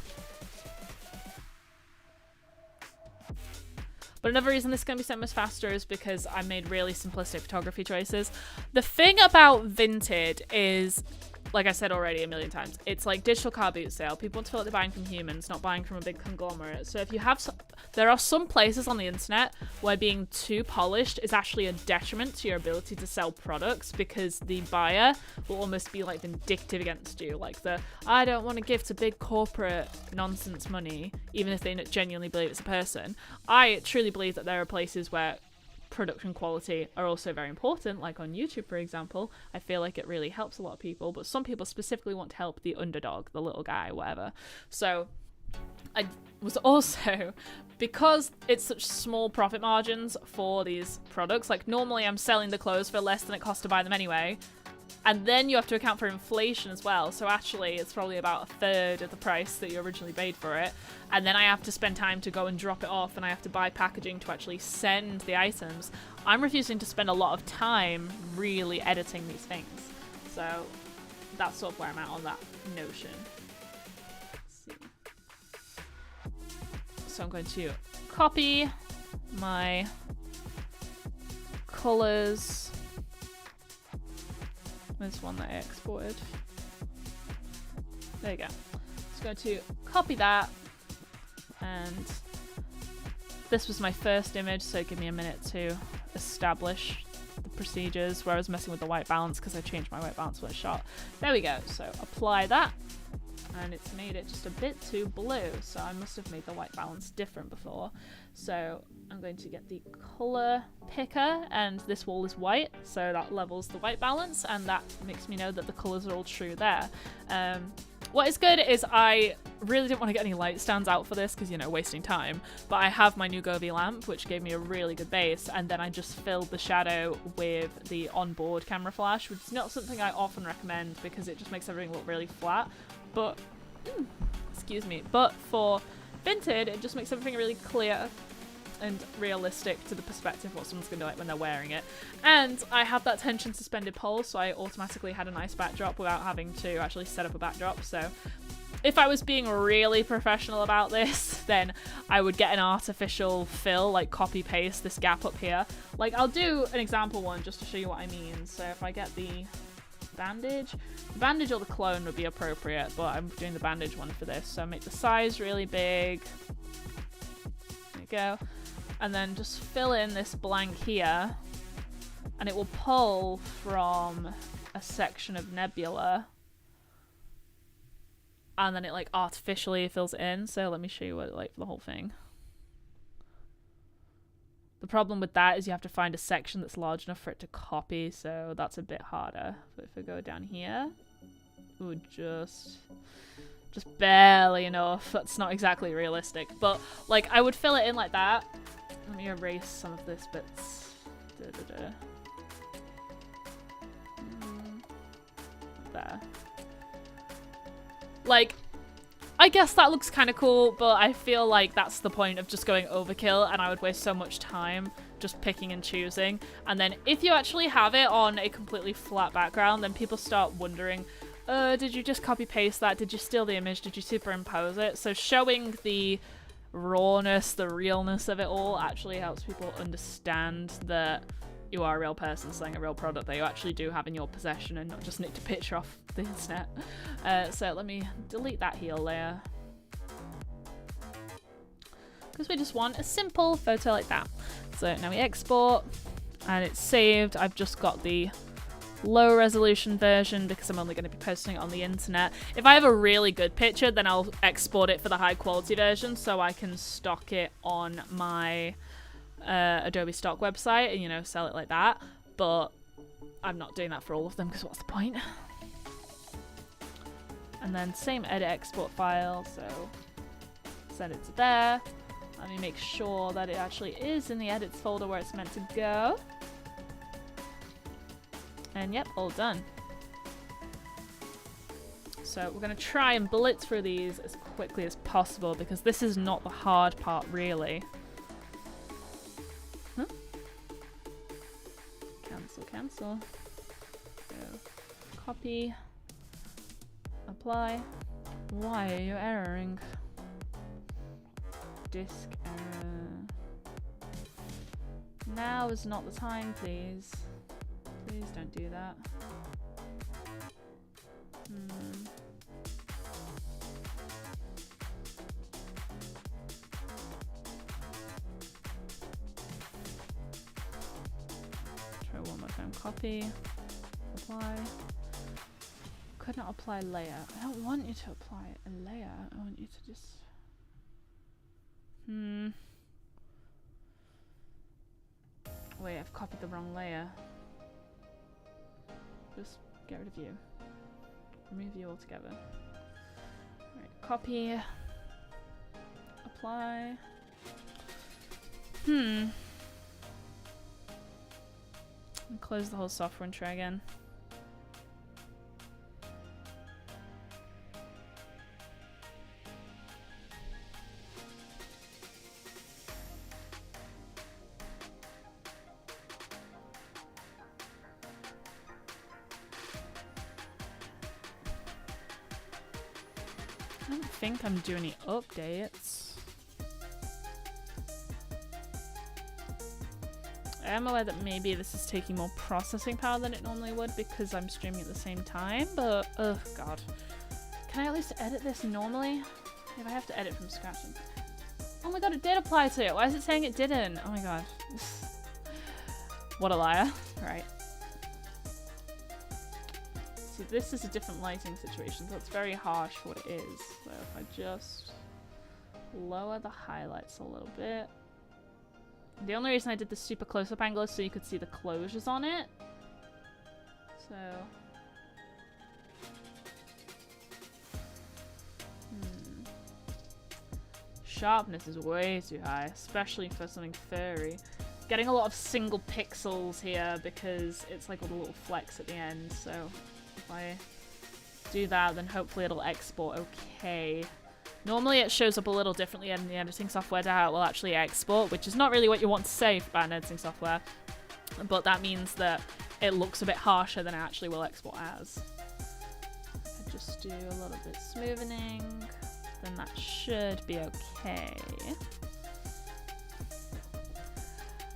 But another reason this is going to be so much faster is because I made really simplistic photography choices. The thing about Vinted is, like I said already a million times, it's like digital car boot sale. People want to feel like they're buying from humans, not buying from a big conglomerate. So if you have, there are some places on the internet where being too polished is actually a detriment to your ability to sell products, because the buyer will almost be like vindictive against you. Like the, I don't want to give to big corporate nonsense money, even if they genuinely believe it's a person. I truly believe that there are places where production quality are also very important, like on YouTube, for example. I feel like it really helps a lot of people, but some people specifically want to help the underdog, the little guy, whatever. So I was also, because it's such small profit margins for these products, like normally I'm selling the clothes for less than it costs to buy them anyway, and then you have to account for inflation as well, so actually it's probably about a third of the price that you originally paid for it, and then I have to spend time to go and drop it off, and I have to buy packaging to actually send the items. I'm refusing to spend a lot of time really editing these things, so that's sort of where I'm at on that notion. Let's see. So I'm going to copy my colors. This one that I exported. There you go. Just going to copy that, and this was my first image, so give me a minute to establish the procedures where I was messing with the white balance because I changed my white balance when I shot. There we go. So apply that, and it's made it just a bit too blue, so I must have made the white balance different before. So I'm going to get the color picker, and this wall is white, so that levels the white balance, and that makes me know that the colors are all true there. What is good is I really didn't want to get any light stands out for this because, you know, wasting time, but I have my new Govee lamp, which gave me a really good base, and then I just filled the shadow with the onboard camera flash, which is not something I often recommend because it just makes everything look really flat, but excuse me, but for Vinted it just makes everything really clear and realistic to the perspective of what someone's gonna be like when they're wearing it. And I have that tension suspended pole, so I automatically had a nice backdrop without having to actually set up a backdrop. So if I was being really professional about this, then I would get an artificial fill, like copy paste this gap up here. Like I'll do an example one just to show you what I mean. So if I get the bandage or the clone would be appropriate, but I'm doing the bandage one for this. So make the size really big. There you go. And then just fill in this blank here, and it will pull from a section of nebula, and then it like artificially fills it in. So let me show you what it like for the whole thing. The problem with that is you have to find a section that's large enough for it to copy, so that's a bit harder. But if we go down here, ooh, just barely enough. That's not exactly realistic, but like I would fill it in like that. Let me erase some of this bits. There. Like, I guess that looks kind of cool, but I feel like that's the point of just going overkill, and I would waste so much time just picking and choosing. And then if you actually have it on a completely flat background, then people start wondering, did you just copy paste that? Did you steal the image? Did you superimpose it? So showing the rawness, the realness of it all actually helps people understand that you are a real person selling a real product that you actually do have in your possession and not just nicked a picture off the internet. So let me delete that heel layer, because we just want a simple photo like that. So now we export, and it's saved. I've just got the low resolution version because I'm only going to be posting it on the internet. If I have a really good picture, then I'll export it for the high quality version so I can stock it on my Adobe stock website and, you know, sell it like that. But I'm not doing that for all of them because what's the point? And then same edit export file, so send it to there. Let me make sure that it actually is in the edits folder where it's meant to go. And yep, all done. So we're going to try and blitz through these as quickly as possible because this is not the hard part, really. Huh? Cancel. So, copy. Apply. Why are you erroring? Disk error. Now is not the time, please. Please don't do that. Try one more time. Copy. Apply. Could not apply layer. I don't want you to apply a layer. I want you to just... Wait, I've copied the wrong layer. Just get rid of you. Remove you altogether. Alright, copy. Apply. And close the whole software and try again. I don't think I'm doing any updates. I am aware that maybe this is taking more processing power than it normally would because I'm streaming at the same time, but oh god. Can I at least edit this normally? If I have to edit from scratch. Oh my god, it did apply to it. Why is it saying it didn't? Oh my god. What a liar. Right. See, this is a different lighting situation, so it's very harsh for what it is. So if I just lower the highlights a little bit. The only reason I did the super close-up angle is so you could see the closures on it. So... Sharpness is way too high, especially for something furry. Getting a lot of single pixels here because it's like with a little flex at the end, so if I do that then hopefully it'll export okay. Normally it shows up a little differently in the editing software to how it will actually export, which is not really what you want to say about an editing software, but that means that it looks a bit harsher than it actually will export as. I just do a little bit smoothing, then that should be okay.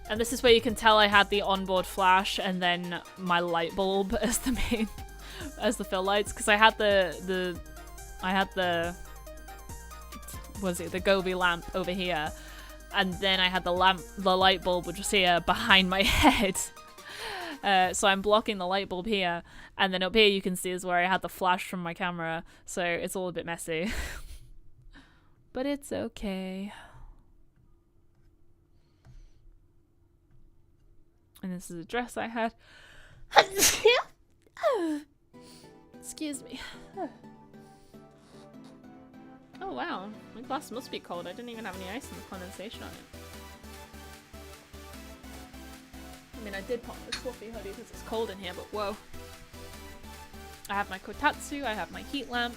And this is where you can tell I had the onboard flash and then my light bulb as the main, as the fill lights, because I had the Gobi lamp over here, and then I had the light bulb which was here behind my head. So I'm blocking the light bulb here, and then up here you can see is where I had the flash from my camera, so it's all a bit messy. But it's okay. And this is a dress I had. Excuse me. Oh wow, my glass must be cold. I didn't even have any ice in the condensation on it. I mean, I did put on this fluffy hoodie because it's cold in here, but whoa. I have my kotatsu, I have my heat lamp.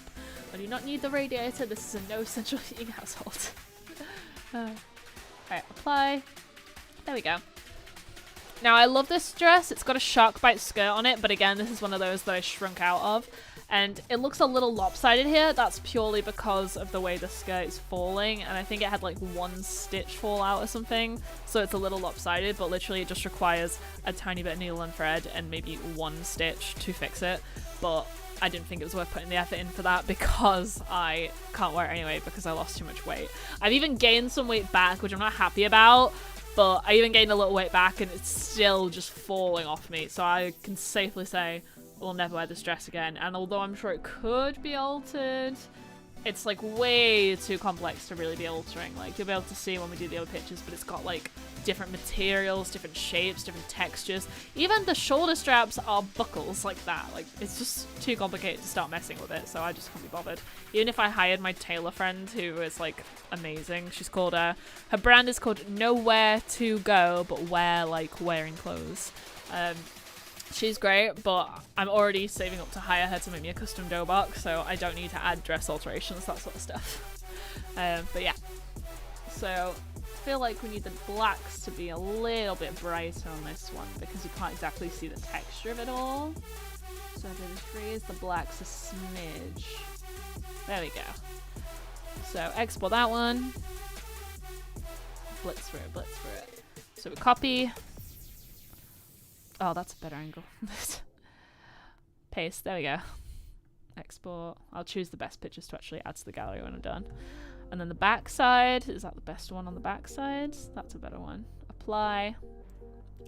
I do not need the radiator. This is a no central heating household. Alright, apply. There we go. Now, I love this dress. It's got a shark bite skirt on it, but again, this is one of those that I shrunk out of. And it looks a little lopsided here. That's purely because of the way the skirt is falling, and I think it had like one stitch fall out or something, so it's a little lopsided, but literally it just requires a tiny bit of needle and thread and maybe one stitch to fix it. But I didn't think it was worth putting the effort in for that because I can't wear it anyway because I lost too much weight. I've even gained some weight back, which I'm not happy about, but I even gained a little weight back and it's still just falling off me, so I can safely say will never wear this dress again. And although I'm sure it could be altered, it's like way too complex to really be altering. Like, you'll be able to see when we do the other pictures, but it's got like different materials, different shapes, different textures. Even the shoulder straps are buckles like that. Like, it's just too complicated to start messing with it, so I just can't be bothered. Even if I hired my tailor friend, who is like amazing, she's called her brand is called Nowhere to Go, but wear like wearing clothes. She's great, but I'm already saving up to hire her to make me a custom dough box, so I don't need to add dress alterations, that sort of stuff. But yeah. So, I feel like we need the blacks to be a little bit brighter on this one, because you can't exactly see the texture of it all. So I'm going to freeze the blacks a smidge. There we go. So, export that one. Blitz through it, blitz through it. So we copy. Oh, that's a better angle. Paste, there we go. Export. I'll choose the best pictures to actually add to the gallery when I'm done. And then the back side, is that the best one on the back side? That's a better one. Apply.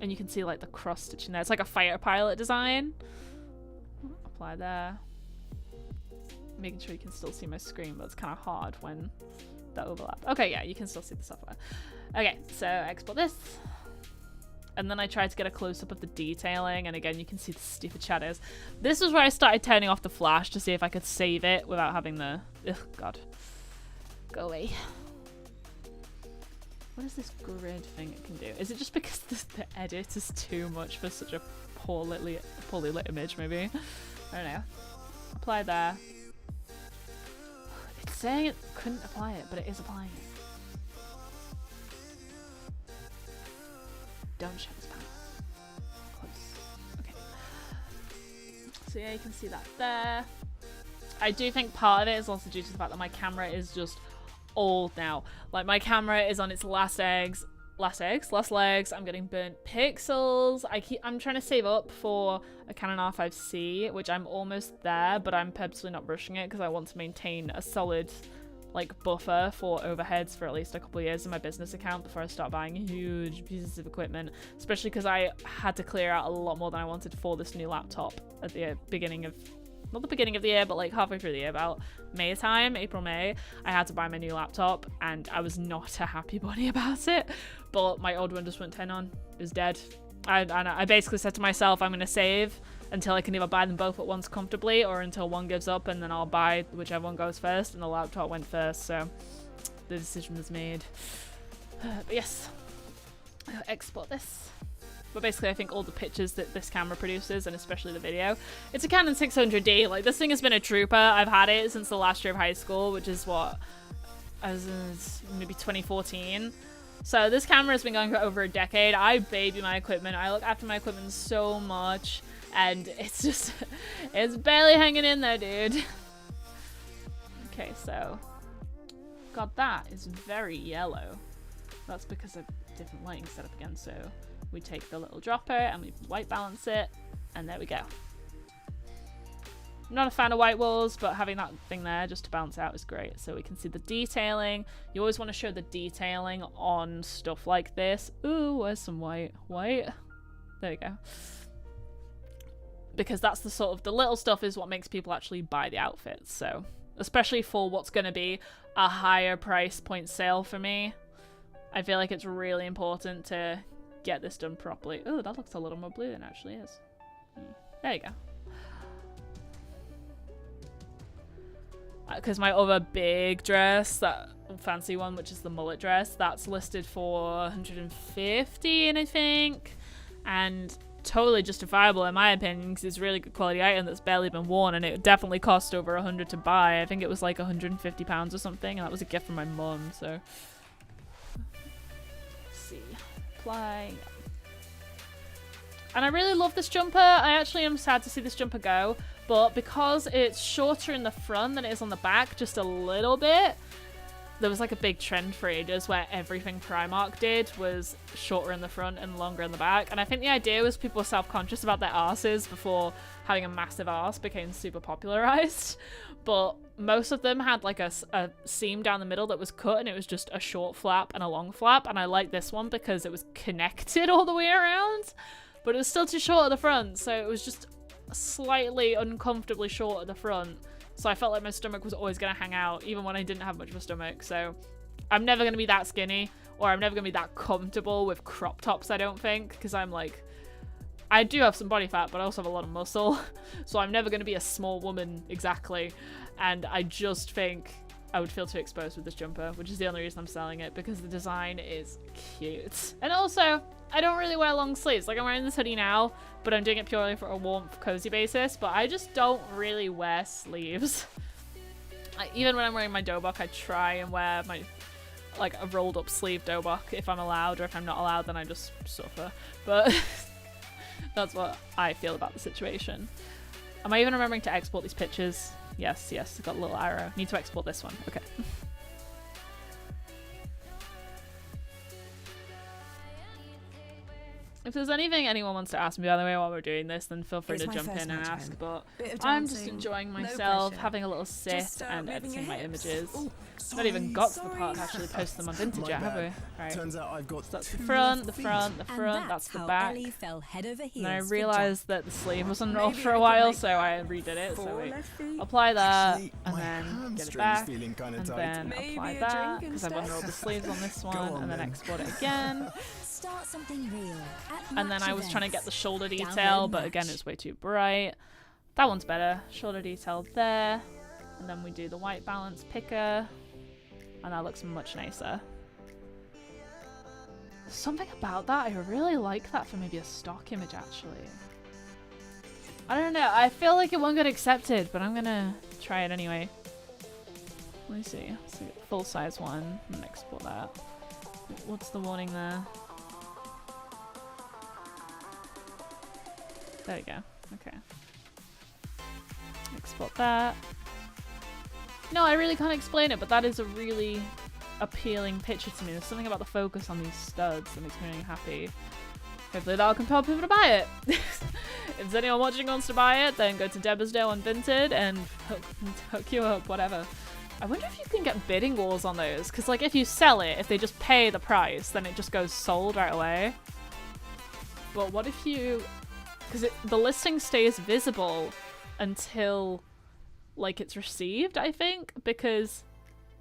And you can see like the cross stitching there. It's like a fighter pilot design. Apply there. Making sure you can still see my screen, but it's kind of hard when that overlap. Okay, yeah, you can still see the software. Okay, so export this. and then I tried to get a close-up of the detailing, and again you can see the stupid shadows. This was where I started turning off the flash to see if I could save it without having the... Ugh, God. Go away. What is this grid thing it can do? Is it just because the edit is too much for such a poorly lit image, maybe? I don't know. Apply there. It's saying it couldn't apply it, but it is applying it. Don't show this panel. Close. Okay. So yeah, you can see that there. I do think part of it is also due to the fact that my camera is just old now. Like, my camera is on its last legs. I'm getting burnt pixels. I'm trying to save up for a Canon R5C, which I'm almost there, but I'm purposely not rushing it because I want to maintain a solid like buffer for overheads for at least a couple of years in my business account before I start buying huge pieces of equipment, especially because I had to clear out a lot more than I wanted for this new laptop at the beginning of, not the beginning of the year, but like halfway through the year, about May time, April, May, I had to buy my new laptop and I was not a happy bunny about it, but my old one just wouldn't turn on. It was dead. I basically said to myself, I'm going to save until I can either buy them both at once comfortably or until one gives up, and then I'll buy whichever one goes first, and the laptop went first, so the decision was made. But yes, I'll export this. But basically I think all the pictures that this camera produces, and especially the video, it's a Canon 600D. Like, this thing has been a trooper. I've had it since the last year of high school, which is what, maybe 2014. So this camera has been going for over a decade. I baby my equipment. I look after my equipment so much, and it's just, it's barely hanging in there, dude. Okay, so God, that is very yellow. That's because of different lighting setup again. So we take the little dropper and we white balance it, and there we go. I'm not a fan of white walls, but having that thing there just to balance out is great. So we can see the detailing. You always want to show the detailing on stuff like this. Ooh, where's some white? White. There we go. Because that's the sort of, the little stuff is what makes people actually buy the outfits. So especially for what's going to be a higher price point sale for me, I feel like it's really important to get this done properly. Oh, that looks a little more blue than it actually is. There you go. Because my other big dress, that fancy one, which is the mullet dress, that's listed for $150, I think, and totally justifiable in my opinion, because it's a really good quality item that's barely been worn, and it definitely cost over $100 to buy. I think it was like £150 or something, and that was a gift from my mum. So let's see, apply. And I really love this jumper. I actually am sad to see this jumper go, but because it's shorter in the front than it is on the back, just a little bit, there was like a big trend for ages where everything Primark did was shorter in the front and longer in the back. And I think the idea was people were self-conscious about their arses before having a massive arse became super popularized. But most of them had like a seam down the middle that was cut, and it was just a short flap and a long flap. And I like this one because it was connected all the way around, but it was still too short at the front. So it was just slightly uncomfortably short at the front. So I felt like my stomach was always going to hang out, even when I didn't have much of a stomach. So I'm never going to be that skinny, or I'm never going to be that comfortable with crop tops, I don't think, because I'm like, I do have some body fat, but I also have a lot of muscle. So I'm never going to be a small woman exactly. And I just think I would feel too exposed with this jumper, which is the only reason I'm selling it, because the design is cute. And also, I don't really wear long sleeves. Like, I'm wearing this hoodie now, but I'm doing it purely for a warmth, cozy basis, but I just don't really wear sleeves. Even when I'm wearing my dobok, I try and wear my, like, a rolled up sleeve dobok if I'm allowed, or if I'm not allowed, then I just suffer. But that's what I feel about the situation. Am I even remembering to export these pictures? Yes, I've got a little arrow. Need to export this one. Okay. If there's anything anyone wants to ask me, by the way, while we're doing this, then feel free to jump in and ask. But I'm just enjoying myself, having a little sit and editing my images. Not even got to the part to actually post them on Vinted yet, have we? Right. Turns out I've got so that's the front, the front, the front, that's the back. And then I realised that the sleeve wasn't off for a while, so I redid it. So we apply that, and then get it back, and then apply that, because I've unrolled the sleeves on this one, and then export it again. Start something real And then I was trying to get the shoulder detail, but again, it's way too bright. That one's better. Shoulder detail there. And then we do the white balance picker. And that looks much nicer. Something about that, I really like that for maybe a stock image, actually. I don't know, I feel like it won't get accepted, but I'm gonna try it anyway. Let me see. Let's see, full size one. I'm gonna export that. What's the warning there? There we go. Okay. Export that. No, I really can't explain it, but that is a really appealing picture to me. There's something about the focus on these studs that makes me really happy. Hopefully that'll compel people to buy it. If anyone watching wants to buy it, then go to Debersdale on Vinted and hook you up, whatever. I wonder if you can get bidding wars on those, because like if you sell it, if they just pay the price, then it just goes sold right away. But what if you... Because the listing stays visible until like it's received, I think, because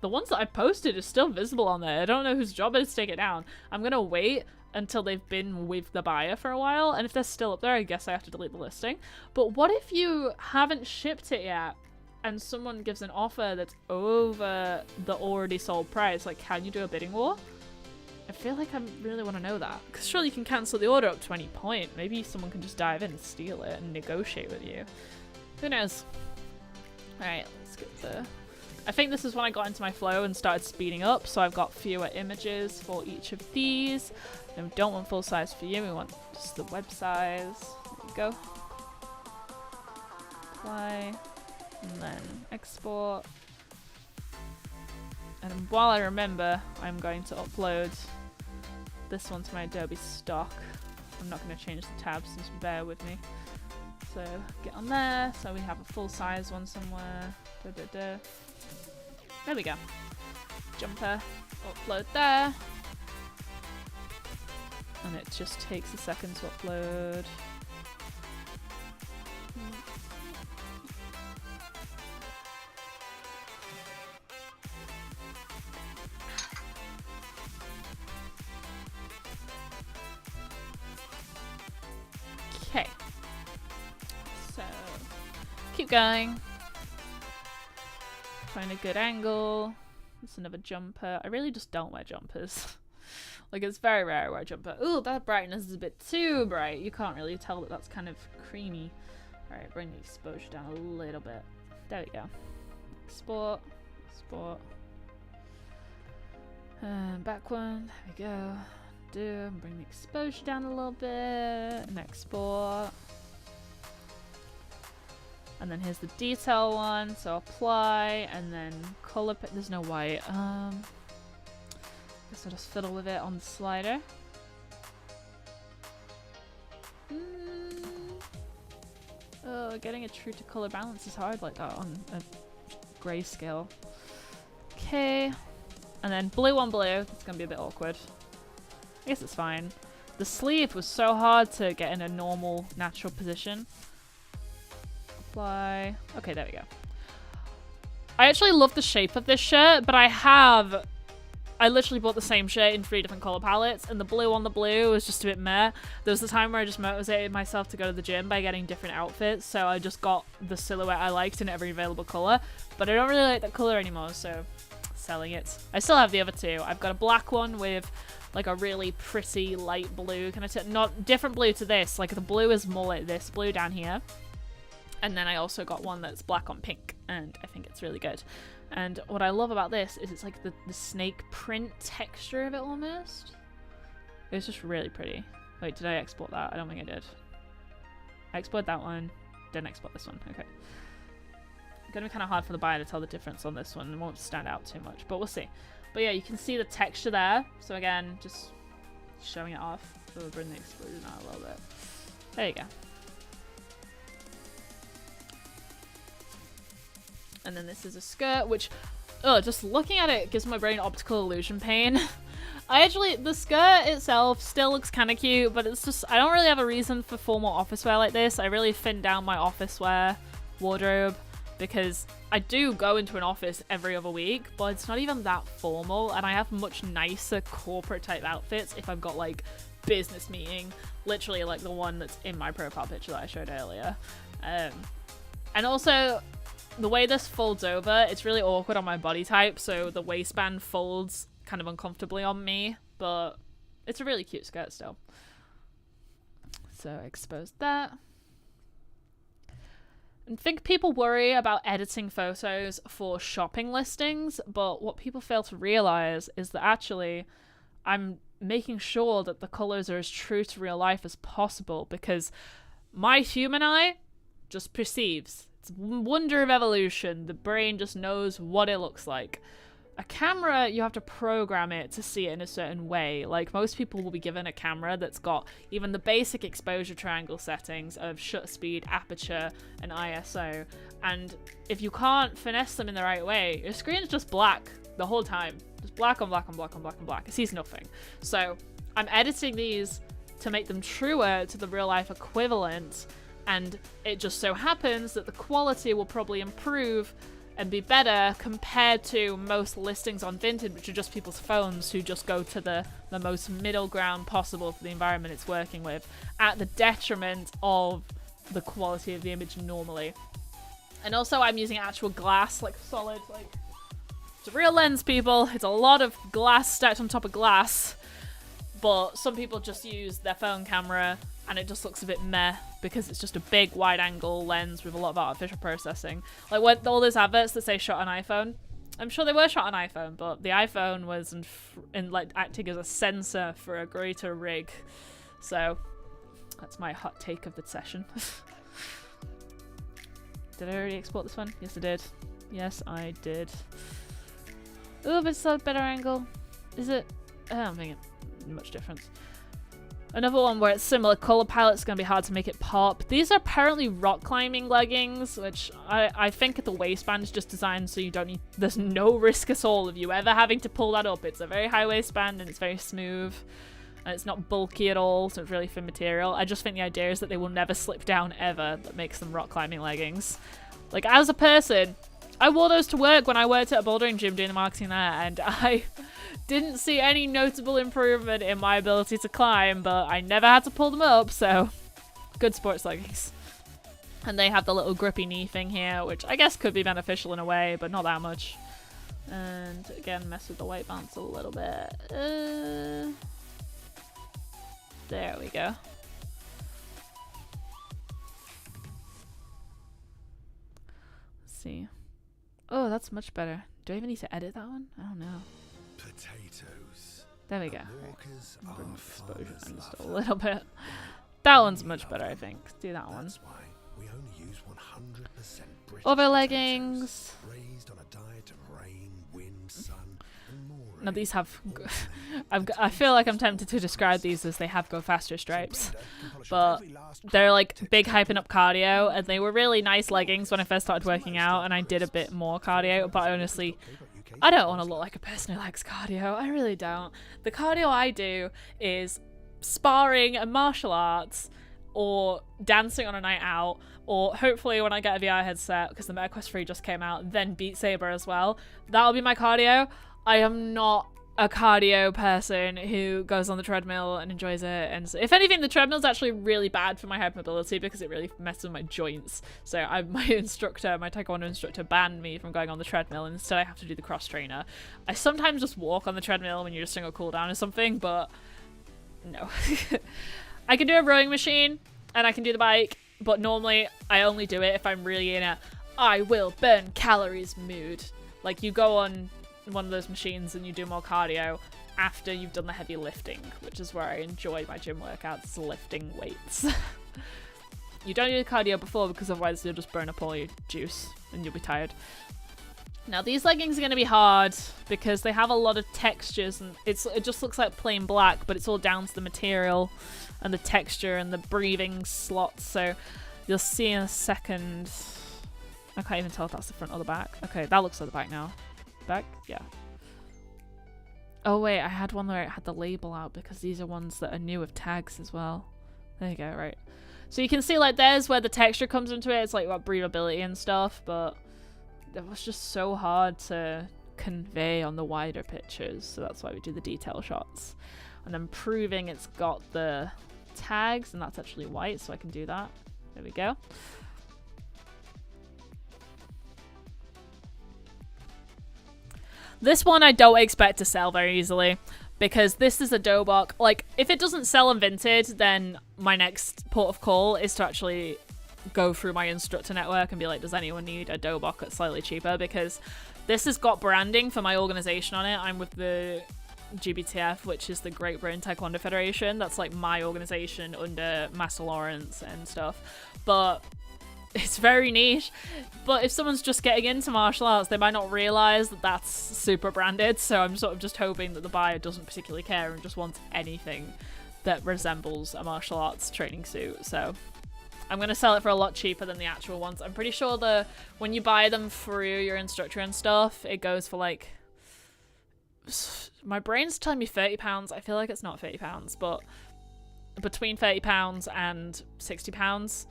the ones that I posted are still visible on there. I don't know whose job it is to take it down. I'm gonna wait until they've been with the buyer for a while, and if they're still up there, I guess I have to delete the listing. But what if you haven't shipped it yet and someone gives an offer that's over the already sold price? Like, can you do a bidding war? I feel like I really want to know that, because surely you can cancel the order up to any point. Maybe someone can just dive in and steal it and negotiate with you. Who knows? Alright, let's get the... I think this is when I got into my flow and started speeding up, so I've got fewer images for each of these. And we don't want full size for you, we want just the web size. There you go. Apply. And then export. And while I remember, I'm going to upload this one to my Adobe stock. I'm not going to change the tabs, just bear with me. So get on there, so we have a full size one somewhere. There we go. Jumper, upload there. And it just takes a second to upload. Okay. So, keep going. Find a good angle. It's another jumper. I really just don't wear jumpers. Like, it's very rare I wear a jumper. Ooh, that brightness is a bit too bright. You can't really tell that that's kind of creamy. Alright, bring the exposure down a little bit. There we go. Export. Export. Back one. There we go. Bring the exposure down a little bit. And export. And then here's the detail one, so apply, and then color pick. There's no white. Guess I'll just fiddle with it on the slider. Oh, getting a true to color balance is hard like that on a grayscale. Okay, and then blue on blue. It's gonna be a bit awkward. I guess it's fine. The sleeve was so hard to get in a normal, natural position. Okay, there we go. I actually love the shape of this shirt, but I literally bought the same shirt in 3 different color palettes, and the blue on the blue was just a bit meh. There was a time where I just motivated myself to go to the gym by getting different outfits, so I just got the silhouette I liked in every available color, but I don't really like that color anymore, so selling it. I still have the other two. I've got a black one with like a really pretty light blue, kind of not different blue to this. Like the blue is more like this blue down here. And then I also got one that's black on pink, and I think it's really good. And what I love about this is it's like the snake print texture of it almost. It's just really pretty. Wait, did I export that? I don't think I did. I exported that one, didn't export this one. Okay. It's gonna be kind of hard for the buyer to tell the difference on this one. It won't stand out too much, but we'll see. But yeah, you can see the texture there. So again, just showing it off. So we'll bring the exposure down a little bit. There you go. And then this is a skirt, which, just looking at it gives my brain optical illusion pain. The skirt itself still looks kind of cute, but it's just, I don't really have a reason for formal office wear like this. I really thinned down my office wear wardrobe because I do go into an office every other week, but it's not even that formal, and I have much nicer corporate type outfits if I've got like business meeting, literally like the one that's in my profile picture that I showed earlier. And also, the way this folds over, it's really awkward on my body type, so the waistband folds kind of uncomfortably on me, but it's a really cute skirt still. So I exposed that. I think people worry about editing photos for shopping listings, but what people fail to realize is that actually I'm making sure that the colors are as true to real life as possible, because my human eye just perceives. It's a wonder of evolution. The brain just knows what it looks like. A camera, you have to program it to see it in a certain way. Like, most people will be given a camera that's got even the basic exposure triangle settings of shutter speed, aperture, and ISO. And if you can't finesse them in the right way, your screen is just black the whole time. Just black on black on black on black on black. It sees nothing. So I'm editing these to make them truer to the real life equivalent. And it just so happens that the quality will probably improve and be better compared to most listings on Vinted, which are just people's phones who just go to the most middle ground possible for the environment it's working with, at the detriment of the quality of the image normally. And also I'm using actual glass, like solid, like, it's a real lens, people. It's a lot of glass stacked on top of glass, but some people just use their phone camera and it just looks a bit meh because it's just a big wide angle lens with a lot of artificial processing. Like, when all those adverts that say shot on iPhone, I'm sure they were shot on iPhone, but the iPhone was in like acting as a sensor for a greater rig. So that's my hot take of the session. Did I already export this one? Yes, I did. Yes, I did. Oh, but it's a better angle. Is it? I don't think it's much difference. Another one where it's similar color palette's going to be hard to make it pop. These are apparently rock climbing leggings, which I think the waistband is just designed so you don't need, there's no risk at all of you ever having to pull that up. It's a very high waistband and it's very smooth and it's not bulky at all, so it's really thin material. I just think the idea is that they will never slip down ever. That makes them rock climbing leggings. Like, as a person, I wore those to work when I worked at a bouldering gym doing the marketing there, and I didn't see any notable improvement in my ability to climb, but I never had to pull them up, so good sports leggings. And they have the little grippy knee thing here, which I guess could be beneficial in a way, but not that much. And again, mess with the white balance a little bit. There we go. Let's see. Oh, that's much better. Do I even need to edit that one? I don't know. Potatoes. There we go. Walkers Right. Bring are exposure farmers' down just a lover. little bit. That one's much better, I think. Do that one. That's why we only use 100% British Other potatoes, leggings. raised on a diet of rain, wind, sun, and more Now rain. these have... All I feel like I'm tempted to describe these as they have go faster stripes. Brenda can polish But every last they're drop like of big potato hyping up cardio, and they were really nice leggings when I first started working out, and I did a bit more cardio, but honestly, I don't want to look like a person who likes cardio. I really don't. The cardio I do is sparring and martial arts, or dancing on a night out, or hopefully when I get a VR headset, because the MetaQuest 3 just came out, then Beat Saber as well. That'll be my cardio. I am not a cardio person who goes on the treadmill and enjoys it, and so, if anything, the treadmill's actually really bad for my hypermobility because it really messes with my joints. So my taekwondo instructor banned me from going on the treadmill, and instead I have to do the cross trainer. I sometimes just walk on the treadmill when you're just doing a cool down or something, but no. I can do a rowing machine and I can do the bike, but normally I only do it if I'm really in a I will burn calories mood. Like, you go on one of those machines and you do more cardio after you've done the heavy lifting, which is where I enjoy my gym workouts, lifting weights. You don't do the cardio before because otherwise you'll just burn up all your juice and you'll be tired. Now these leggings are going to be hard because they have a lot of textures, and it just looks like plain black, but it's all down to the material and the texture and the breathing slots, so you'll see in a second. I can't even tell if that's the front or the back. Okay, that looks like the back now. Back? Yeah. Oh wait, I had one where it had the label out because these are ones that are new with tags as well. There you go, right. So you can see, like, there's where the texture comes into it. It's like about breathability and stuff, but it was just so hard to convey on the wider pictures, so that's why we do the detail shots. and then proving it's got the tags, and that's actually white, so I can do that. There we go. This one I don't expect to sell very easily, because this is a Dobok. Like, if it doesn't sell on Vinted, then my next port of call is to actually go through my instructor network and be like, does anyone need a Dobok that's slightly cheaper? Because this has got branding for my organization on it. I'm with the GBTF, which is the Great Britain Taekwondo Federation. That's like my organization under Master Lawrence and stuff. But it's very niche. But if someone's just getting into martial arts, they might not realize that that's super branded. So I'm sort of just hoping that the buyer doesn't particularly care and just wants anything that resembles a martial arts training suit. So I'm going to sell it for a lot cheaper than the actual ones. I'm pretty sure when you buy them through your instructor and stuff, it goes for like, my brain's telling me £30. I feel like it's not £30, but between £30 and £60.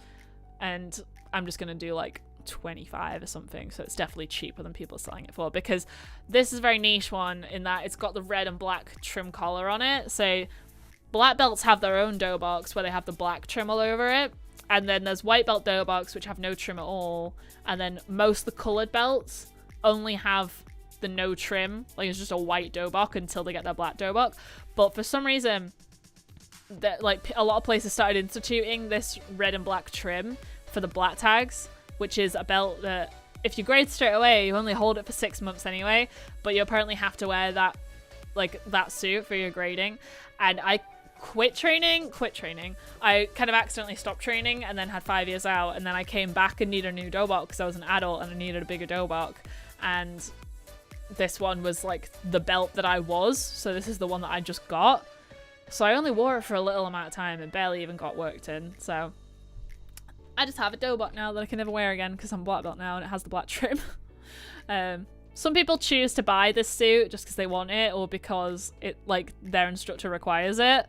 And I'm just going to do like 25 or something. So it's definitely cheaper than people are selling it for, because this is a very niche one in that it's got the red and black trim collar on it. So black belts have their own Doboks where they have the black trim all over it. And then there's white belt Doboks which have no trim at all. And then most of the coloured belts only have the no trim. Like, it's just a white Dobok until they get their black Dobok. But for some reason, that like a lot of places started instituting this red and black trim for the black tags, which is a belt that if you grade straight away, you only hold it for 6 months anyway. But you apparently have to wear that, like, that suit for your grading. And I quit training. I kind of accidentally stopped training and then had 5 years out, and then I came back and needed a new Dobok because I was an adult and I needed a bigger Dobok, and this one was like the belt that I was, so this is the one that I just got. So I only wore it for a little amount of time and barely even got worked in, so I just have a Dobok now that I can never wear again because I'm black belt now and it has the black trim. Some people choose to buy this suit just because they want it, or because it, like, their instructor requires it.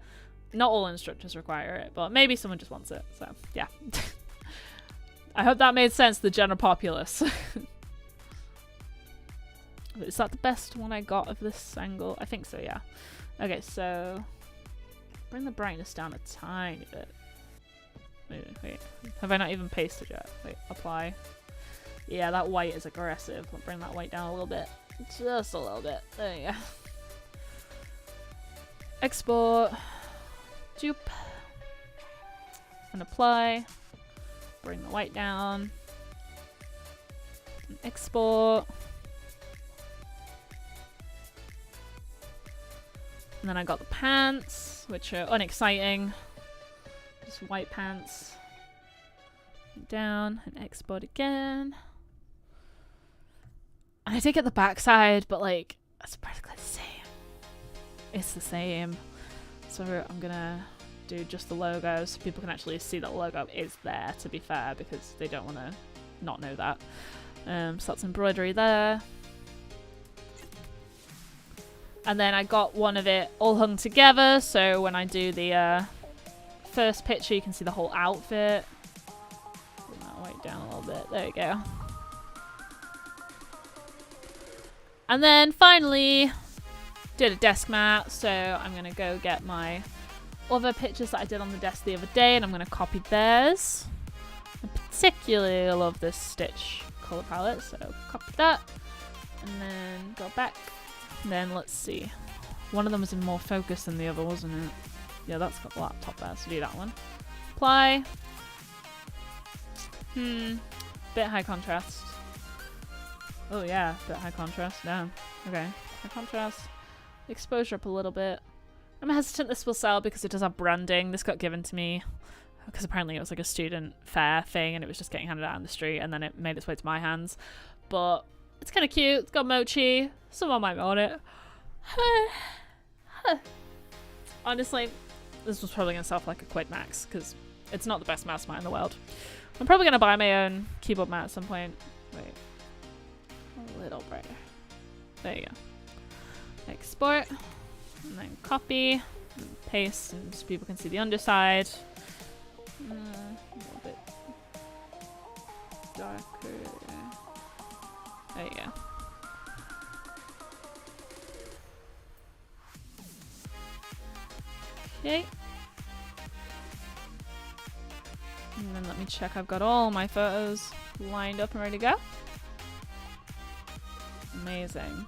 Not all instructors require it, but maybe someone just wants it. So, yeah. I hope that made sense to the general populace. Is that the best one I got of this angle? I think so, yeah. Okay, so bring the brightness down a tiny bit. Wait. Have I not even pasted yet? Wait, apply. Yeah, that white is aggressive. I'll bring that white down a little bit. Just a little bit. There you go. Export. Dupe. And apply. Bring the white down. And export. And then I got the pants, which are unexciting. Just white pants. Down and export again. And I did get the backside, but like, it's practically the same. It's the same. So I'm gonna do just the logo so people can actually see that the logo is there, to be fair, because they don't want to not know that. So that's embroidery there. And then I got one of it all hung together, so when I do the first picture, you can see the whole outfit. Bring that white down a little bit. There you go. And then finally, did a desk mat, so I'm going to go get my other pictures that I did on the desk the other day, and I'm going to copy theirs. I particularly love this Stitch color palette, so copy that, and then go back. And then let's see. One of them was in more focus than the other, wasn't it? Yeah, that's got the laptop there, so do that one. Apply. Bit high contrast. Oh yeah, bit high contrast. Damn. Okay. High contrast. Exposure up a little bit. I'm hesitant this will sell because it does have branding. This got given to me because apparently it was like a student fair thing and it was just getting handed out on the street, and then it made its way to my hands. But it's kind of cute. It's got mochi. Someone might want it. Honestly, this was probably going to sell for like a quid max because it's not the best mouse mat in the world. I'm probably going to buy my own keyboard mat at some point. Wait. A little brighter. There you go. Export. And then copy. And paste. And so people can see the underside. A little bit darker. There you go. Okay. And then let me check I've got all my photos lined up and ready to go. Amazing.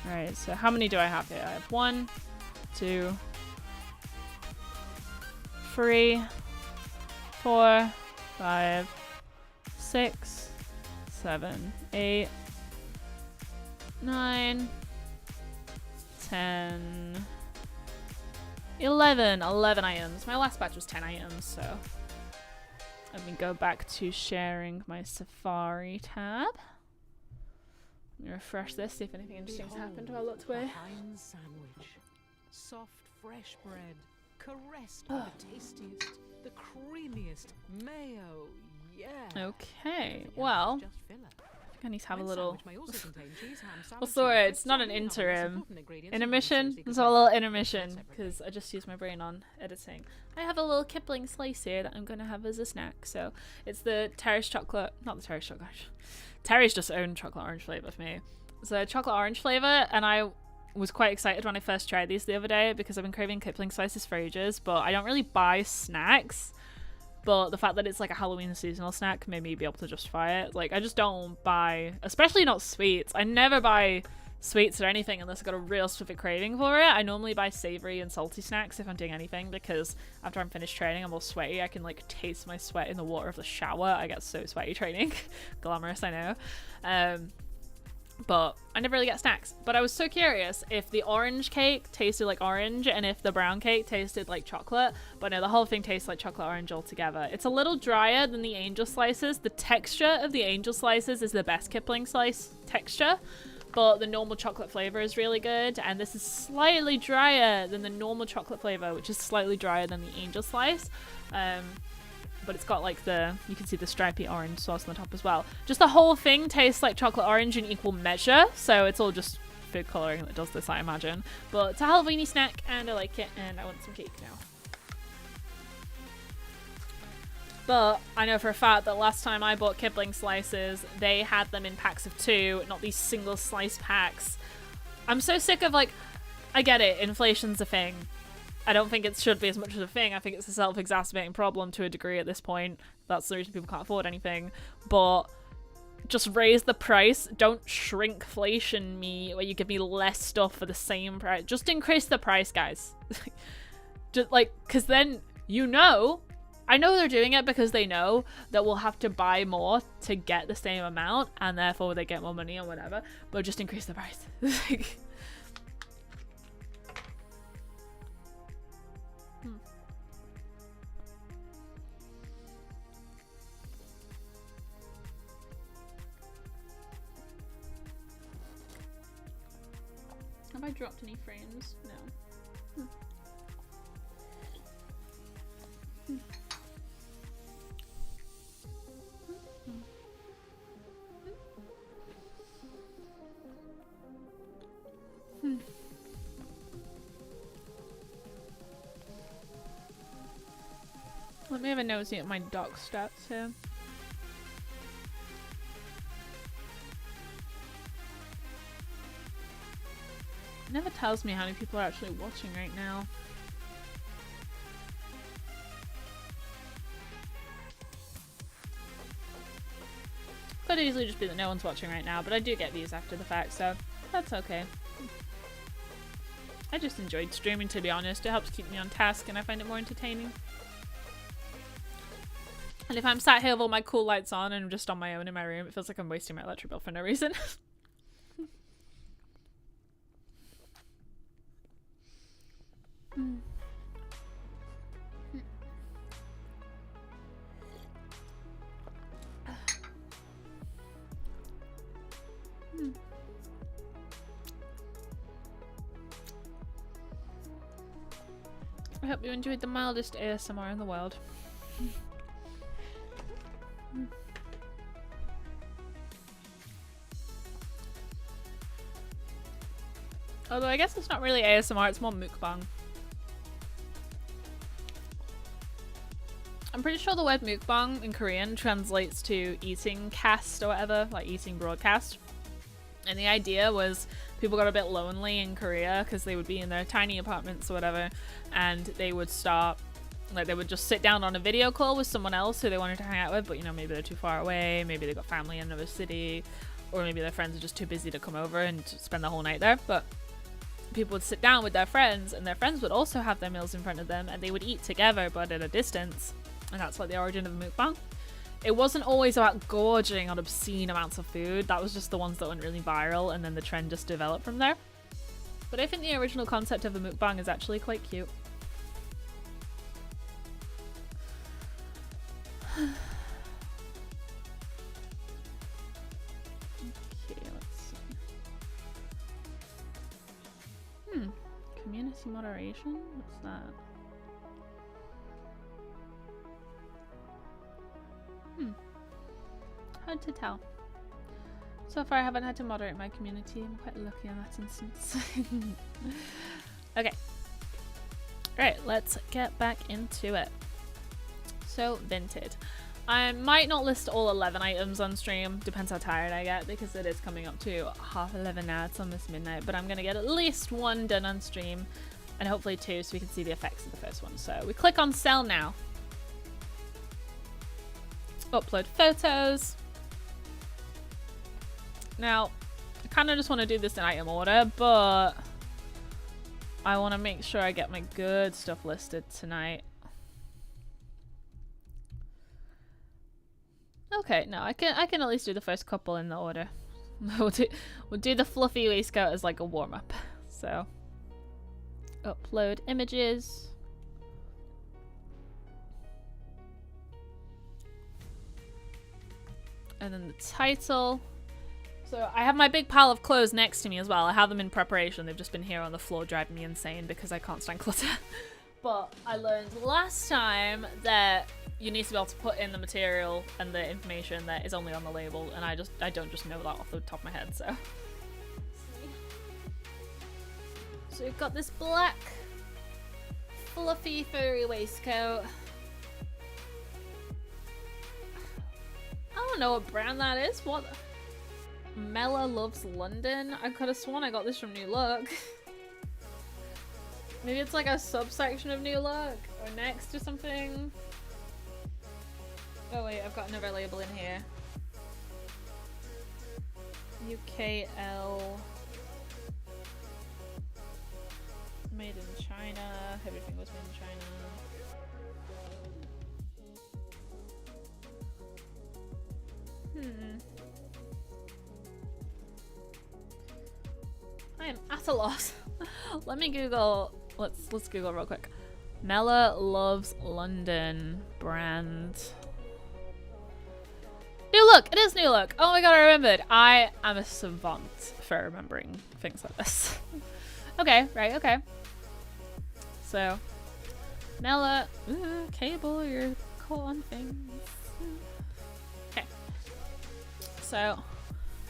Alright, so how many do I have here? I have 1, 2, 3, 4, 5, 6, 7, 8, 9, 10, 11 items. My last batch was 10 items, so let me go back to sharing my Safari tab. Let me refresh this, see if anything interesting's happened while I looked away. Heinz sandwich. Soft, fresh bread, caressed with the tastiest, the creamiest mayo. Yeah. Okay, well, Just filler. I need to have a Heinz little... sandwich may also contain cheese, ham, What's salad, the word? cheese, It's not an salt, and interim. important ingredients Intermission? and There's a little separately. intermission, because I just used my brain on editing. I have a little Kipling slice here that I'm going to have as a snack. So it's the Terrace chocolate... Not the Terrace chocolate. Terrace just owned chocolate orange flavour for me. It's a chocolate orange flavour, and I was quite excited when I first tried these the other day because I've been craving Kipling slices for ages, but I don't really buy snacks. But the fact that it's like a Halloween seasonal snack made me be able to justify it. Like, I just don't buy, especially not sweets. I never buy sweets or anything unless I've got a real specific craving for it. I normally buy savory and salty snacks if I'm doing anything, because after I'm finished training, I'm all sweaty. I can like taste my sweat in the water of the shower. I get so sweaty training. Glamorous, I know. But I never really get snacks. But I was so curious if the orange cake tasted like orange and if the brown cake tasted like chocolate. But no, the whole thing tastes like chocolate orange altogether. It's a little drier than the angel slices. The texture of the angel slices is the best Kipling slice texture. But the normal chocolate flavor is really good. And this is slightly drier than the normal chocolate flavor, which is slightly drier than the angel slice. But it's got like you can see the stripy orange sauce on the top as well. Just the whole thing tastes like chocolate orange in equal measure, so it's all just food colouring that does this, I imagine. But it's a Halloweeny snack and I like it, and I want some cake now. But I know for a fact that last time I bought Kipling slices, they had them in packs of 2, not these single slice packs. I'm so sick of, like, I get it, inflation's a thing. I don't think it should be as much of a thing. I think it's a self-exacerbating problem to a degree at this point. That's the reason people can't afford anything. But just raise the price. Don't shrinkflation me where you give me less stuff for the same price. Just increase the price, guys. Just like, because then you know, I know they're doing it because they know that we'll have to buy more to get the same amount, and therefore they get more money or whatever. But just increase the price. Have I dropped any frames? No. Let me have a nosy at my doc stats here. It never tells me how many people are actually watching right now. Could easily just be that no one's watching right now, but I do get views after the fact, so that's okay. I just enjoyed streaming, to be honest. It helps keep me on task and I find it more entertaining. And if I'm sat here with all my cool lights on and I'm just on my own in my room, it feels like I'm wasting my electric bill for no reason. I hope you enjoyed the mildest ASMR in the world. Although I guess it's not really ASMR, it's more mukbang. I'm pretty sure the word mukbang in Korean translates to eating cast or whatever, like eating broadcast. And the idea was people got a bit lonely in Korea because they would be in their tiny apartments or whatever, and they would start, like they would just sit down on a video call with someone else who they wanted to hang out with, but you know, maybe they're too far away, maybe they got family in another city, or maybe their friends are just too busy to come over and spend the whole night there. But people would sit down with their friends, and their friends would also have their meals in front of them, and they would eat together but at a distance. And that's like the origin of the mukbang. It wasn't always about gorging on obscene amounts of food. That was just the ones that went really viral, and then the trend just developed from there. But I think the original concept of a mukbang is actually quite cute. Okay, let's see. Community moderation? What's that? Hard to tell. So far I haven't had to moderate my community. I'm quite lucky in that instance. Okay. Alright, let's get back into it. So, Vinted. I might not list all 11 items on stream. Depends how tired I get, because it is coming up to 11:30 now. It's almost midnight. But I'm going to get at least one done on stream. And hopefully two, so we can see the effects of the first one. So, we click on sell now. Upload photos. Now, I kind of just want to do this in item order, but I want to make sure I get my good stuff listed tonight. Okay, no, I can at least do the first couple in the order. we'll do the fluffy waistcoat as like a warm-up. So, upload images. And then the title. So I have my big pile of clothes next to me as well. I have them in preparation. They've just been here on the floor driving me insane because I can't stand clutter. But I learned last time that you need to be able to put in the material and the information that is only on the label, and I don't just know that off the top of my head, so. So we've got this black fluffy furry waistcoat. I don't know what brand that is. What? Mela Loves London? I could have sworn I got this from New Look. Maybe it's like a subsection of New Look or Next or something. Oh wait, I've got another label in here. UKL. Made in China. Everything was made in China. I am at a loss. Let me Google. Let's Google real quick. Mela Loves London brand. New Look. It is New Look. Oh my god, I remembered. I am a savant for remembering things like this. Okay, right. Okay. So, Mela. Ooh, cable. You're cool on things. Okay. So,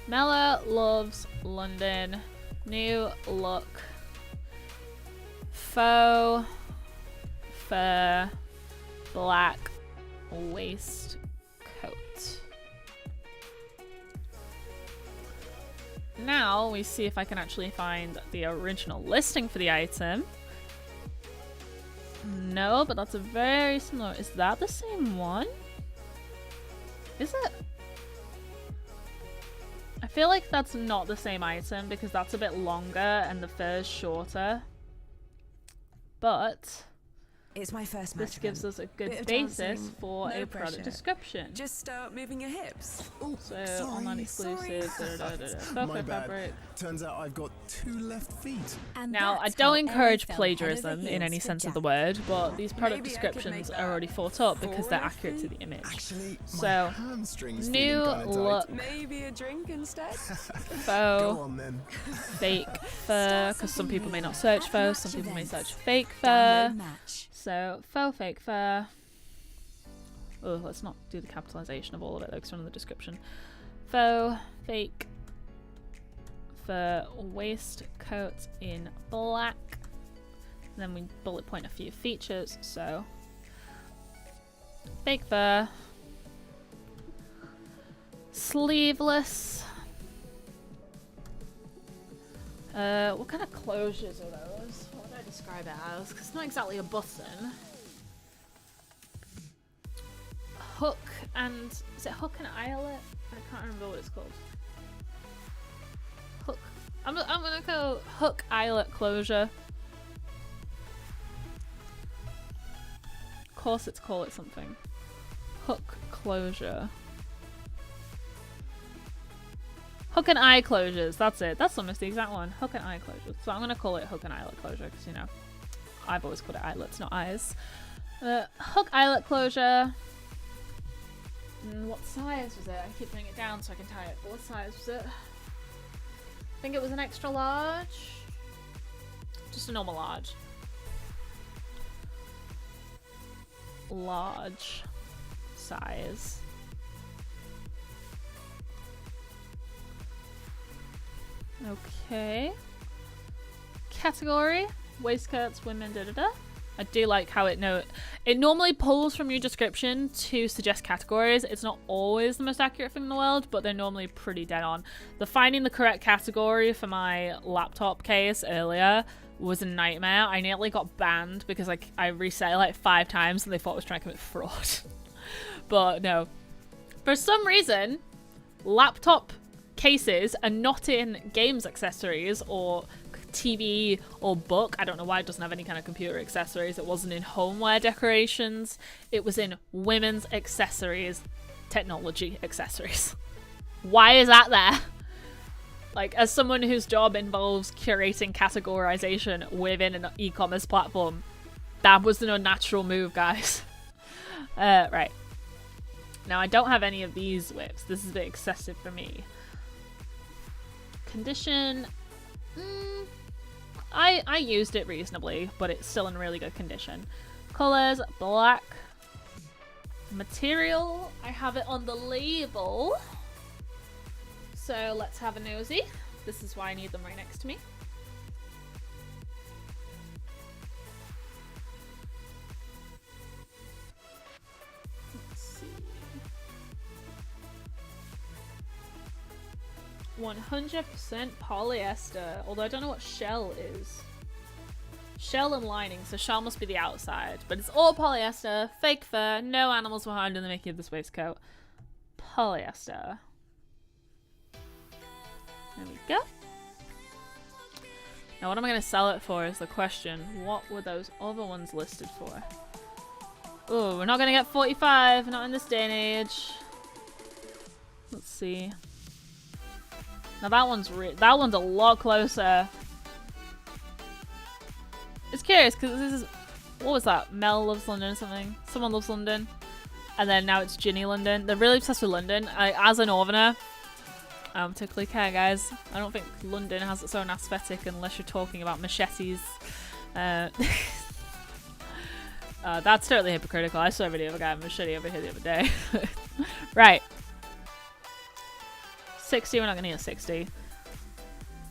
Mela Loves London. New Look. Faux fur black waistcoat. Now we see if I can actually find the original listing for the item. No, but that's a very similar. Is that the same one? Is it? I feel like that's not the same item because that's a bit longer and the fur's shorter. But It's my first match. this gives us a Bit good of basis dancing, for no a product pressure. description. Just start moving your hips. Oh, So sorry. online exclusive. My Faux bad. fabric. Turns out I've got 2 left feet. And Now, I that's don't how encourage Ellie fell plagiarism head over in any heels for sense of the Jack. word, but these product Maybe I could descriptions make are already thought up because they're 4 accurate to the feet. image. Actually, my So, hamstring's New feeling kinda Look tight. Maybe a drink instead. faux Go on then. fake fur, because some people may not search faux, some people may search fake fur. Download match. So, faux fake fur. Oh, let's not do the capitalization of all of it though, because it's on the description. Faux fake fur waistcoat in black. And then we bullet point a few features. So, Fake fur. Sleeveless. What kind of closures are those? What would I describe it as? Because it's not exactly a button. Hook and... Is it hook and eyelet? I can't remember what it's called. Hook. I'm gonna go hook eyelet closure. Corsets call it something. Hook closure. Hook and eye closures. That's it. That's almost the exact one. Hook and eye closures. So I'm gonna call it hook and eyelet closure because you know I've always called it eyelets, not eyes. Hook eyelet closure. What size was it? I keep putting it down so I can tie it. But what size was it? I think it was an extra large. Just a normal large. Large size. Okay. Category. Waistcoats, women, da-da-da. I do like how it normally pulls from your description to suggest categories. It's not always the most accurate thing in the world, but they're normally pretty dead on. The finding the correct category for my laptop case earlier was a nightmare. I nearly got banned because I reset it like 5 times and they thought I was trying to commit fraud. But no. For some reason, laptop cases are not in games accessories or TV or book. I don't know why it doesn't have any kind of computer accessories. It wasn't in homeware decorations. It was in women's accessories, technology accessories. Why is that there? Like, as someone whose job involves curating categorization within an e-commerce platform, that was an unnatural move, guys. Right. Now, I don't have any of these whips. This is a bit excessive for me. Condition. I used it reasonably, but it's still in really good condition. Colors, black. Material, I have it on the label. So let's have a nosy. This is why I need them right next to me. Let's see. 100% polyester, although I don't know what shell is. Shell and lining, so shell must be the outside, but it's all polyester, fake fur, no animals were harmed in the making of this waistcoat. Polyester. There we go. Now what am I going to sell it for is the question. What were those other ones listed for? Oh, we're not going to get 45, not in this day and age. Let's see. Now that one's a lot closer. It's curious because this is, what was that? Mel Loves London or something? Someone Loves London. And then now it's Ginny London. They're really obsessed with London. As a northerner, I don't particularly care, guys. I don't think London has its own aesthetic unless you're talking about machetes. That's totally hypocritical. I saw a video of a guy with a machete over here the other day. Right. 60, we're not going to get 60.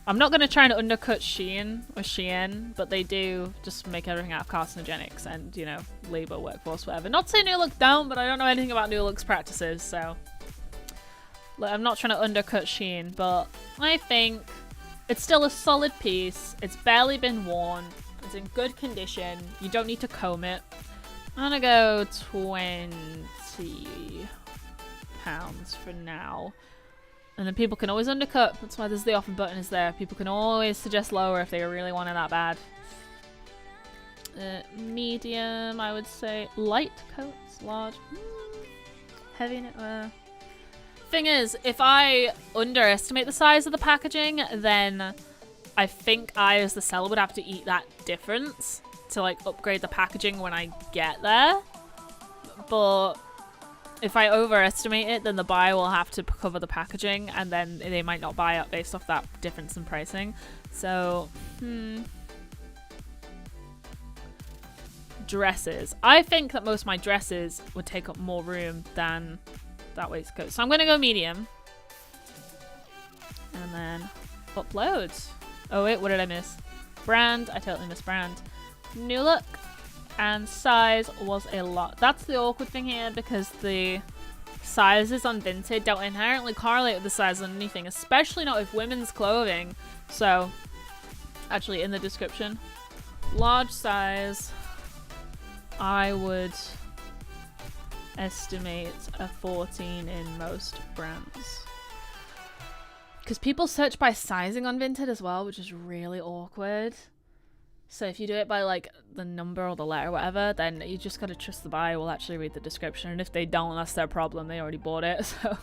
I'm not going to try and undercut Shein, but they do just make everything out of carcinogenics and, you know, labour, workforce, whatever. Not to say New Look don't, but I don't know anything about New Look's practices, so... I'm not trying to undercut Shein, but I think it's still a solid piece. It's barely been worn. It's in good condition. You don't need to comb it. I'm gonna go £20 for now. And then people can always undercut. That's why there's the offer button is there. People can always suggest lower if they really want it that bad. Medium, I would say. Light coats, large. Heavy knitwear. Thing is, if I underestimate the size of the packaging, then I think I, as the seller, would have to eat that difference to like upgrade the packaging when I get there. But if I overestimate it, then the buyer will have to cover the packaging, and then they might not buy it based off that difference in pricing. So, Dresses. I think that most of my dresses would take up more room than that waistcoat. So I'm going to go medium. And then upload. Oh wait, what did I miss? Brand. I totally missed brand. New Look. And size was a lot. That's the awkward thing here, because the sizes on Vinted don't inherently correlate with the size on anything, especially not with women's clothing. So, actually in the description, large size, I would estimate a 14 in most brands. Because people search by sizing on Vinted as well, which is really awkward. So if you do it by like the number or the letter or whatever, then you just gotta trust the buyer will actually read the description. And if they don't, that's their problem. They already bought it. So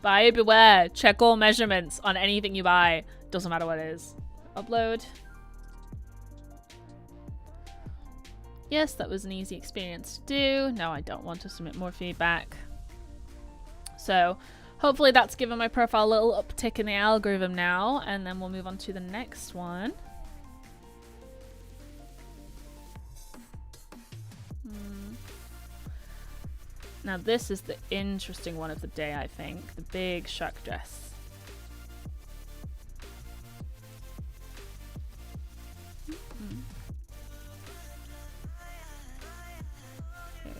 buyer beware. Check all measurements on anything you buy. Doesn't matter what it is. Upload. Yes, that was an easy experience to do. No, I don't want to submit more feedback. So hopefully that's given my profile a little uptick in the algorithm now. And then we'll move on to the next one. Now this is the interesting one of the day, I think. The big shark dress. Okay.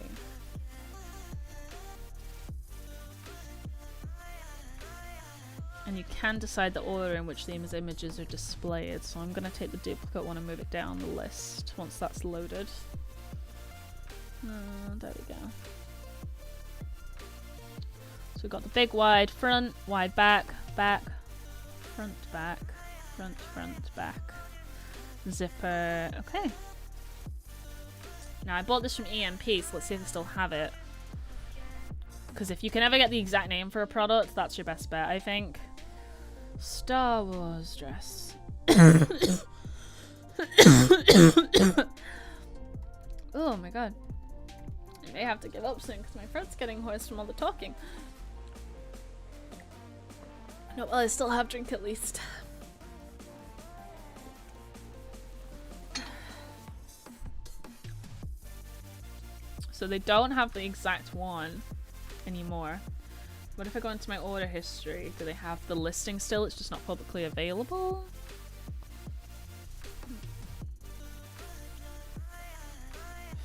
And you can decide the order in which these images are displayed. So I'm going to take the duplicate one and move it down the list once that's loaded. There we go. So we've got the big wide front, wide back, back, front, back, front, front, back. Zipper. Okay. Now I bought this from EMP, so let's see if they still have it. Because if you can ever get the exact name for a product, that's your best bet, I think. Star Wars dress. Oh my god. I may have to give up soon because my throat's getting hoarse from all the talking. No, well, I still have drink at least. So they don't have the exact one anymore. What if I go into my order history? Do they have the listing still? It's just not publicly available?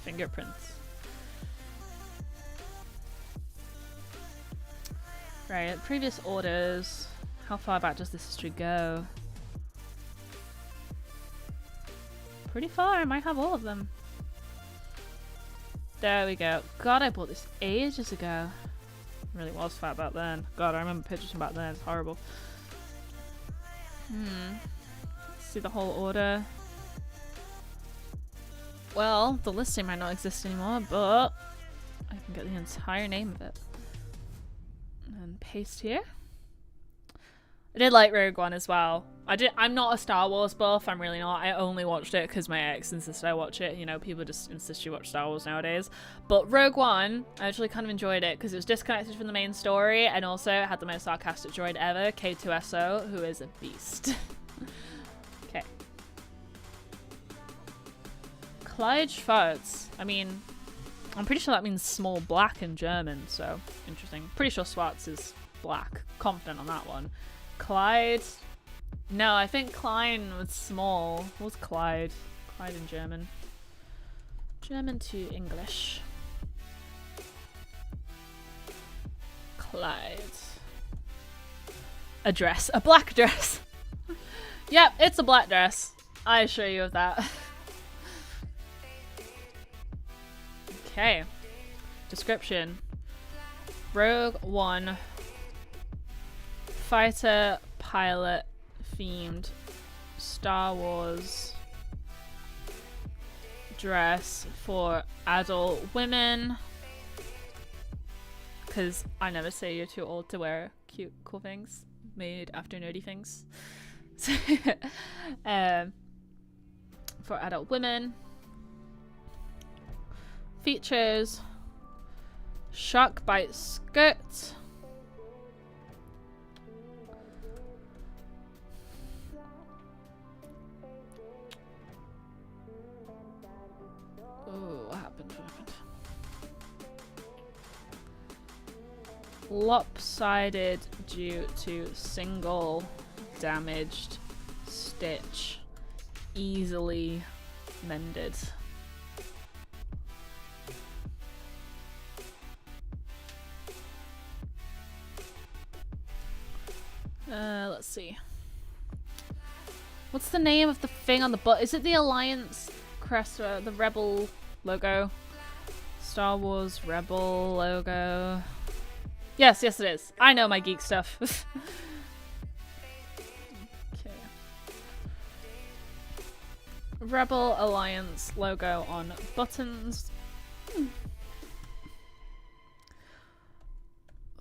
Fingerprints. Right, previous orders. How far back does this history go? Pretty far, I might have all of them. There we go. God, I bought this ages ago. Really was fat back then. God, I remember pictures from back then. It's horrible. Let's see the whole order. Well, the listing might not exist anymore, but I can get the entire name of it. And paste here. I did like Rogue One as well. I'm not a Star Wars buff. I'm really not. I only watched it because my ex insisted I watch it. You know, people just insist you watch Star Wars nowadays. But Rogue One, I actually kind of enjoyed it because it was disconnected from the main story, and also it had the most sarcastic droid ever, K2SO, who is a beast. Okay. Clyde Schwartz. I mean, I'm pretty sure that means small black in German, so interesting. Pretty sure Schwartz is black. Confident on that one. Clyde. No, I think Klein was small. What's Clyde? Clyde in German. German to English. Clyde. A dress. A black dress. Yep, it's a black dress. I assure you of that. Okay. Description. Rogue One. Fighter pilot themed Star Wars dress for adult women. Because I never say you're too old to wear cute, cool things made after nerdy things. For adult women. Features. Shark bite skirt. Oh, what happened? Lopsided due to single damaged stitch. Easily mended. let's see. What's the name of the thing on the butt? Is it the Alliance crest, the Rebel logo? Star Wars Rebel logo. Yes, yes it is. I know my geek stuff. Okay. Rebel Alliance logo on buttons.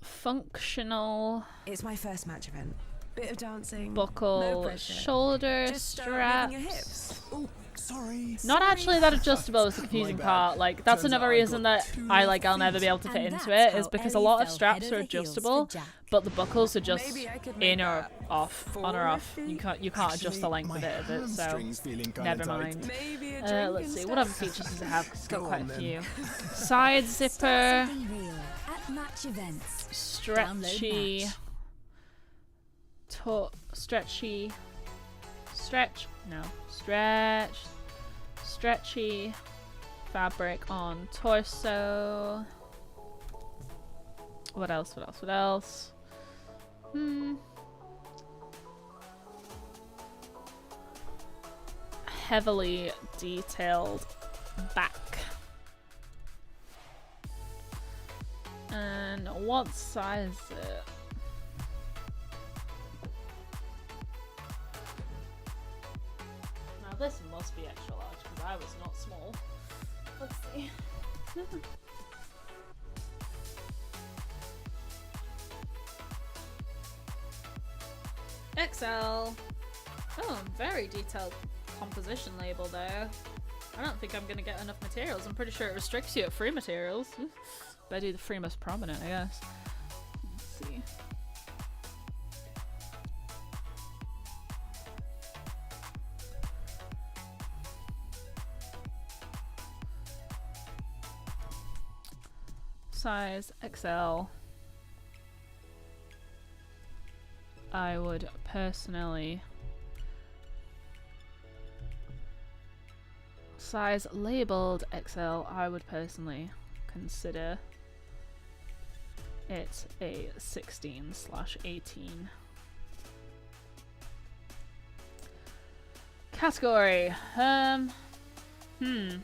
Functional It's my first match event. Bit of dancing. buckle, No pressure. shoulder Just start moving your straps. hips. Oh, sorry. Not sorry. actually that adjustable is the My confusing bad. part. Like that's Turns another out I've reason got that two I'll left never be able to feet. fit And into that's it is how because a Ellie lot of fell straps head are over heels for adjustable, Jack. but the buckles are just Maybe I could make in or that off, four on or off. feet. You can't adjust the length my of it, so hamstring's feeling kinda never tight. mind. Maybe a drink Let's see, instead. what other features does it have? It's got Go quite on a then. few. Side zipper, Something real at match events. stretchy, stretchy, stretchy fabric on torso. What else? What else? What else? Heavily detailed back. And what size is it? Now this must be extra large because I was not small. Let's see. XL. Oh, very detailed composition label there. I don't think I'm gonna get enough materials. I'm pretty sure it restricts you at free materials. But I do the free most prominent, I guess. Let's see. Size XL. I would personally size labeled XL. I would personally consider it a 16/18. Category. It's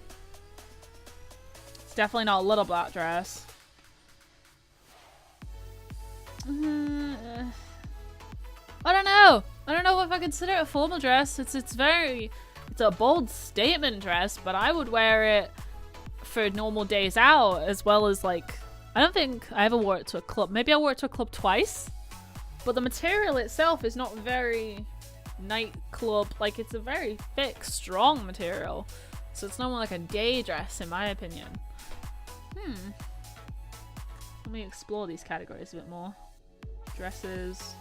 definitely not a little black dress. I don't know. I don't know if I consider it a formal dress. It's a bold statement dress, but I would wear it for normal days out as well as like I don't think I ever wore it to a club. Maybe I wore it to a club twice. But the material itself is not very nightclub. Like it's a very thick, strong material. So it's not more like a day dress in my opinion. Let me explore these categories a bit more. Dresses.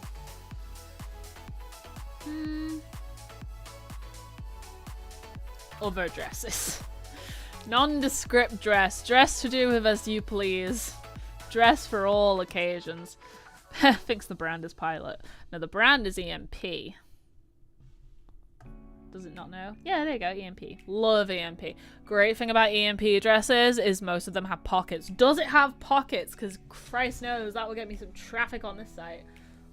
Other dresses. Nondescript dress. Dress to do with as you please. Dress for all occasions. Thinks the brand is Pilot. No, the brand is EMP. Does it not know? Yeah, there you go, EMP. Love EMP. Great thing about EMP dresses is most of them have pockets. Does it have pockets? Because Christ knows that will get me some traffic on this site.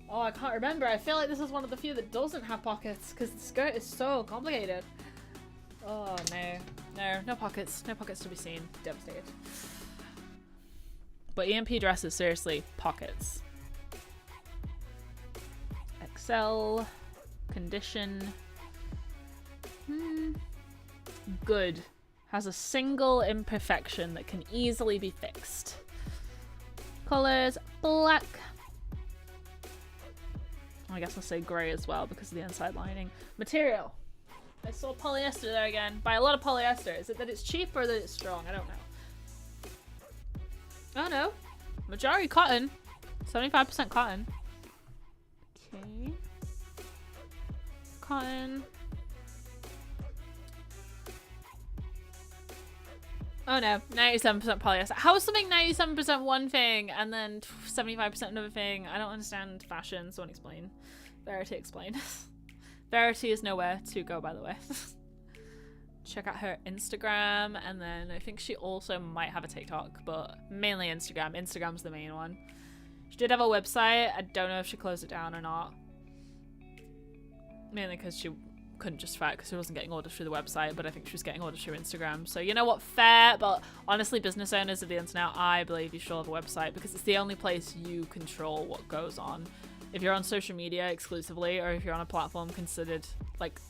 Oh, I can't remember. I feel like this is one of the few that doesn't have pockets because the skirt is so complicated. Oh, no. No, no pockets. No pockets to be seen. Devastated. But EMP dresses, seriously, pockets. XL. Condition. Good. Has a single imperfection that can easily be fixed. Colors, black. I guess I'll say grey as well because of the inside lining. Material. I saw polyester there again. By a lot of polyester. Is it that it's cheap or that it's strong? I don't know. Oh no. Majority cotton. 75% cotton. Okay. Cotton. Oh no, 97% polyester. How is something 97% one thing and then 75% another thing? I don't understand fashion. Someone explain. Verity explain. Verity is nowhere to go, by the way. Check out her Instagram, and then I think she also might have a TikTok, but mainly Instagram. Instagram's the main one. She did have a website. I don't know if she closed it down or not. mainly because she couldn't justify it because she wasn't getting orders through the website, but I think she was getting orders through Instagram. So you know what, fair, but honestly, business owners of the internet, I believe you should have a website because it's the only place you control what goes on. If you're on social media exclusively, or if you're on a platform considered like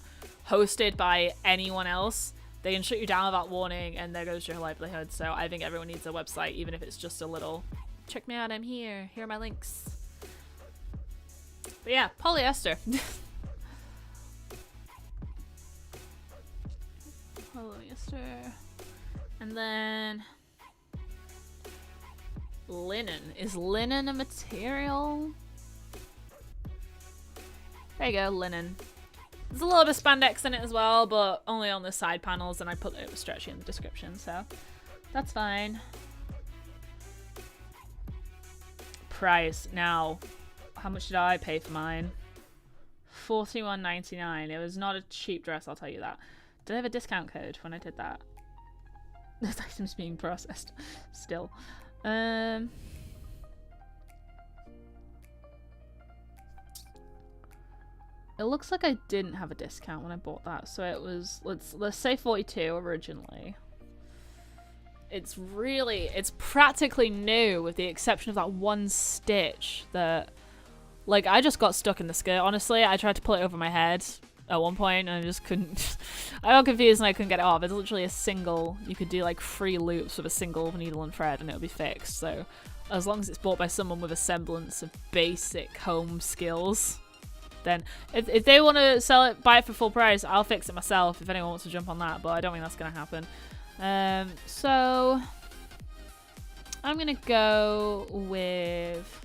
hosted by anyone else, they can shut you down without warning, and there goes your livelihood. So I think everyone needs a website, even if it's just a little, check me out, I'm here are my links. But yeah, polyester. Polyester. And then linen. Is linen a material? There you go, linen. There's a little bit of spandex in it as well, but only on the side panels, and I put it was stretchy in the description, so that's fine. Price. Now, how much did I pay for mine? $41.99. It was not a cheap dress, I'll tell you that. Did I have a discount code when I did that? This item's being processed still. It looks like I didn't have a discount when I bought that, so it was, let's say 42 originally. It's practically new with the exception of that one stitch that, like, I just got stuck in the skirt, honestly. I tried to pull it over my head at one point and I just couldn't. I got confused and I couldn't get it off. It's literally a single, you could do like 3 loops with a single needle and thread and it'll be fixed. So as long as it's bought by someone with a semblance of basic home skills, then if they want to sell it, buy it for full price, I'll fix it myself if anyone wants to jump on that, but I don't think that's going to happen. So I'm going to go with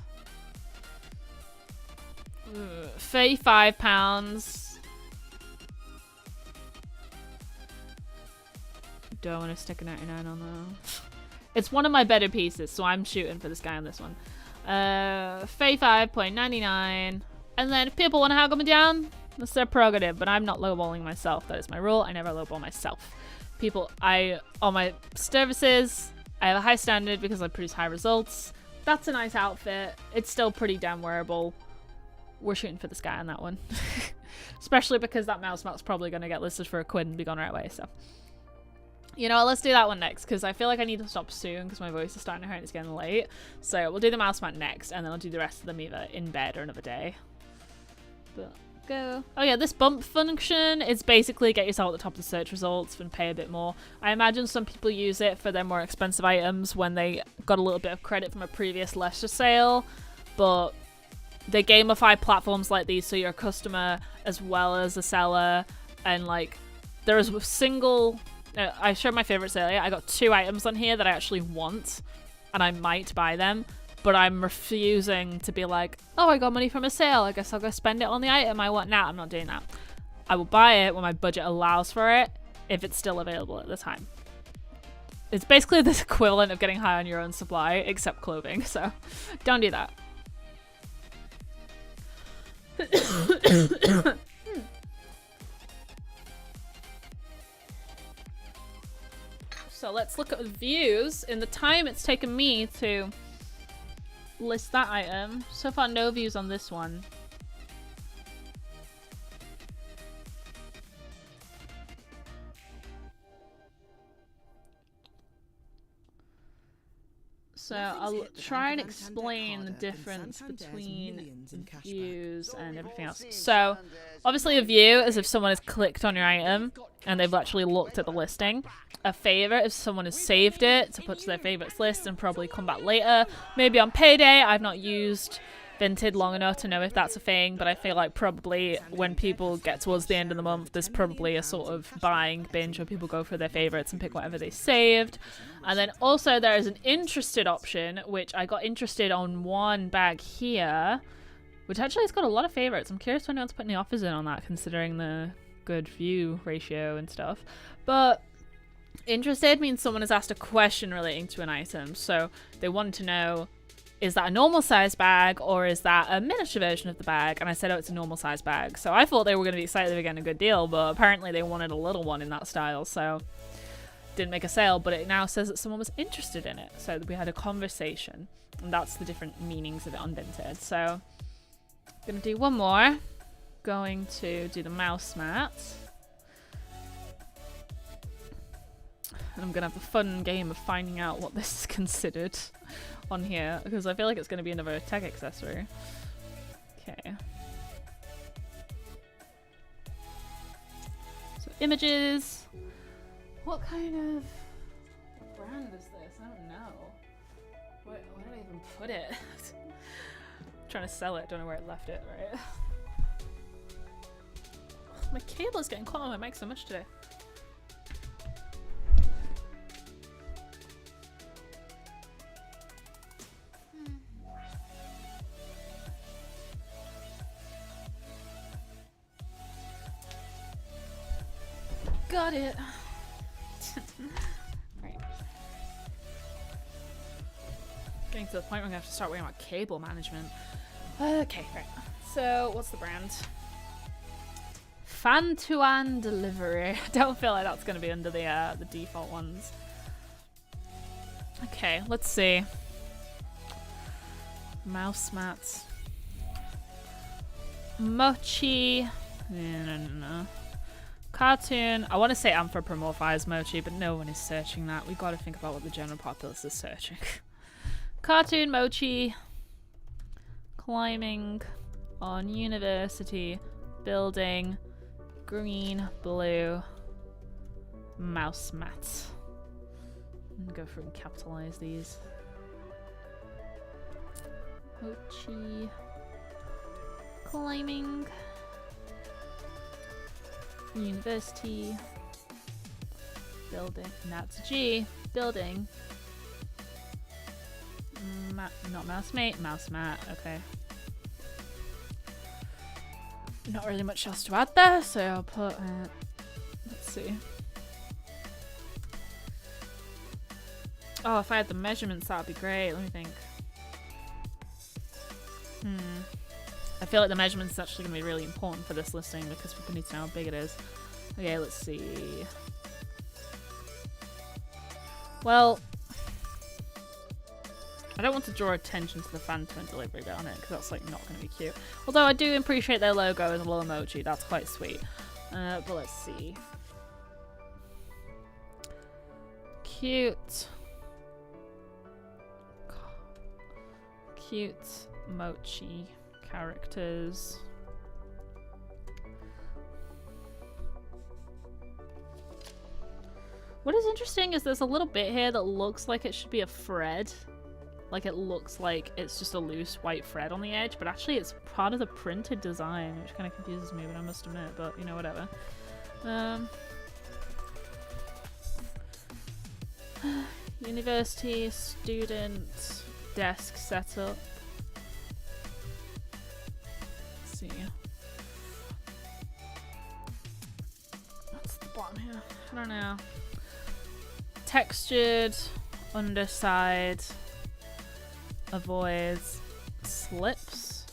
£35. Don't want to stick a 99 on that. It's one of my better pieces, so I'm shooting for this guy on this one. 35.99. And then if people want to haggle me down, that's their prerogative, but I'm not lowballing myself. That is my rule. I never lowball myself. People, on my services, I have a high standard because I produce high results. That's a nice outfit. It's still pretty damn wearable. We're shooting for this guy on that one. Especially because that mouse map's probably going to get listed for £1 and be gone right away, so. You know what, let's do that one next, because I feel like I need to stop soon because my voice is starting to hurt and it's getting late. So we'll do the mouse mat next, and then I'll do the rest of them either in bed or another day. But go. Oh yeah, this bump function is basically get yourself at the top of the search results and pay a bit more. I imagine some people use it for their more expensive items when they got a little bit of credit from a previous lesser sale, but they gamify platforms like these so you're a customer as well as a seller, and like there is a single... I showed my favorite sale. I got 2 items on here that I actually want, and I might buy them, but I'm refusing to be like, oh, I got money from a sale, I guess I'll go spend it on the item I want now. I'm not doing that. I will buy it when my budget allows for it, if it's still available at the time. It's basically the equivalent of getting high on your own supply, except clothing, so don't do that. So let's look at the views. In the time it's taken me to list that item, so far no views on this one. So I'll try and explain the difference between views and everything else. So obviously a view is if someone has clicked on your item and they've actually looked at the listing. A favorite if someone has saved it to put to their favorites list and probably come back later. Maybe on payday. I've not used Vinted long enough to know if that's a thing, but I feel like probably when people get towards the end of the month, there's probably a sort of buying binge where people go for their favorites and pick whatever they saved. And then also there is an interested option, which I got interested on one bag here, which actually has got a lot of favorites. I'm curious if anyone's putting the offers in on that, considering the good view ratio and stuff. But interested means someone has asked a question relating to an item, so they want to know, is that a normal size bag or is that a miniature version of the bag? And I said, oh, it's a normal size bag. So I thought they were going to be excited they were getting a good deal, but apparently they wanted a little one in that style, so didn't make a sale. But it now says that someone was interested in it, so we had a conversation, and that's the different meanings of it on Vinted. So I'm gonna do one more. going to do the mouse mat. And I'm going to have the fun game of finding out what this is considered on here, because I feel like it's going to be another tech accessory. Okay. So images. What kind of brand is this? I don't know. Where did I even put it? Trying to sell it, don't know where I left it, right? My cable is getting caught on my mic so much today. Got it. Right. Getting to the point where I'm gonna have to start worrying about cable management. Okay, right. So, what's the brand? Fan-to-An Delivery. I don't feel like that's gonna be under the default ones. Okay, let's see. Mouse mats. Mochi. No. Cartoon. I want to say anthropomorphized mochi, but no one is searching that. We've got to think about what the general populace is searching. Cartoon mochi. Climbing on university building. Green, blue. Mouse mat. I'm gonna go through and capitalize these. Mochi. Climbing. University. Building. And that's G. Building. Not mouse mate. Mouse mat. Okay. Not really much else to add there, so I'll put. Let's see. Oh, if I had the measurements, that would be great. Let me think. I feel like the measurements is actually going to be really important for this listing because people need to know how big it is. Okay, let's see. Well, I don't want to draw attention to the Fan-to-An Delivery bit on it because that's like not going to be cute. Although I do appreciate their logo as a little emoji. That's quite sweet. But let's see. Cute. Cute mochi characters. What is interesting is there's a little bit here that looks like it should be a thread. Like it looks like it's just a loose white thread on the edge, but actually it's part of the printed design, which kind of confuses me, but I must admit, but you know, whatever. University, student, desk setup. Let's see. What's the bottom here? I don't know. Textured, underside, avoids slips.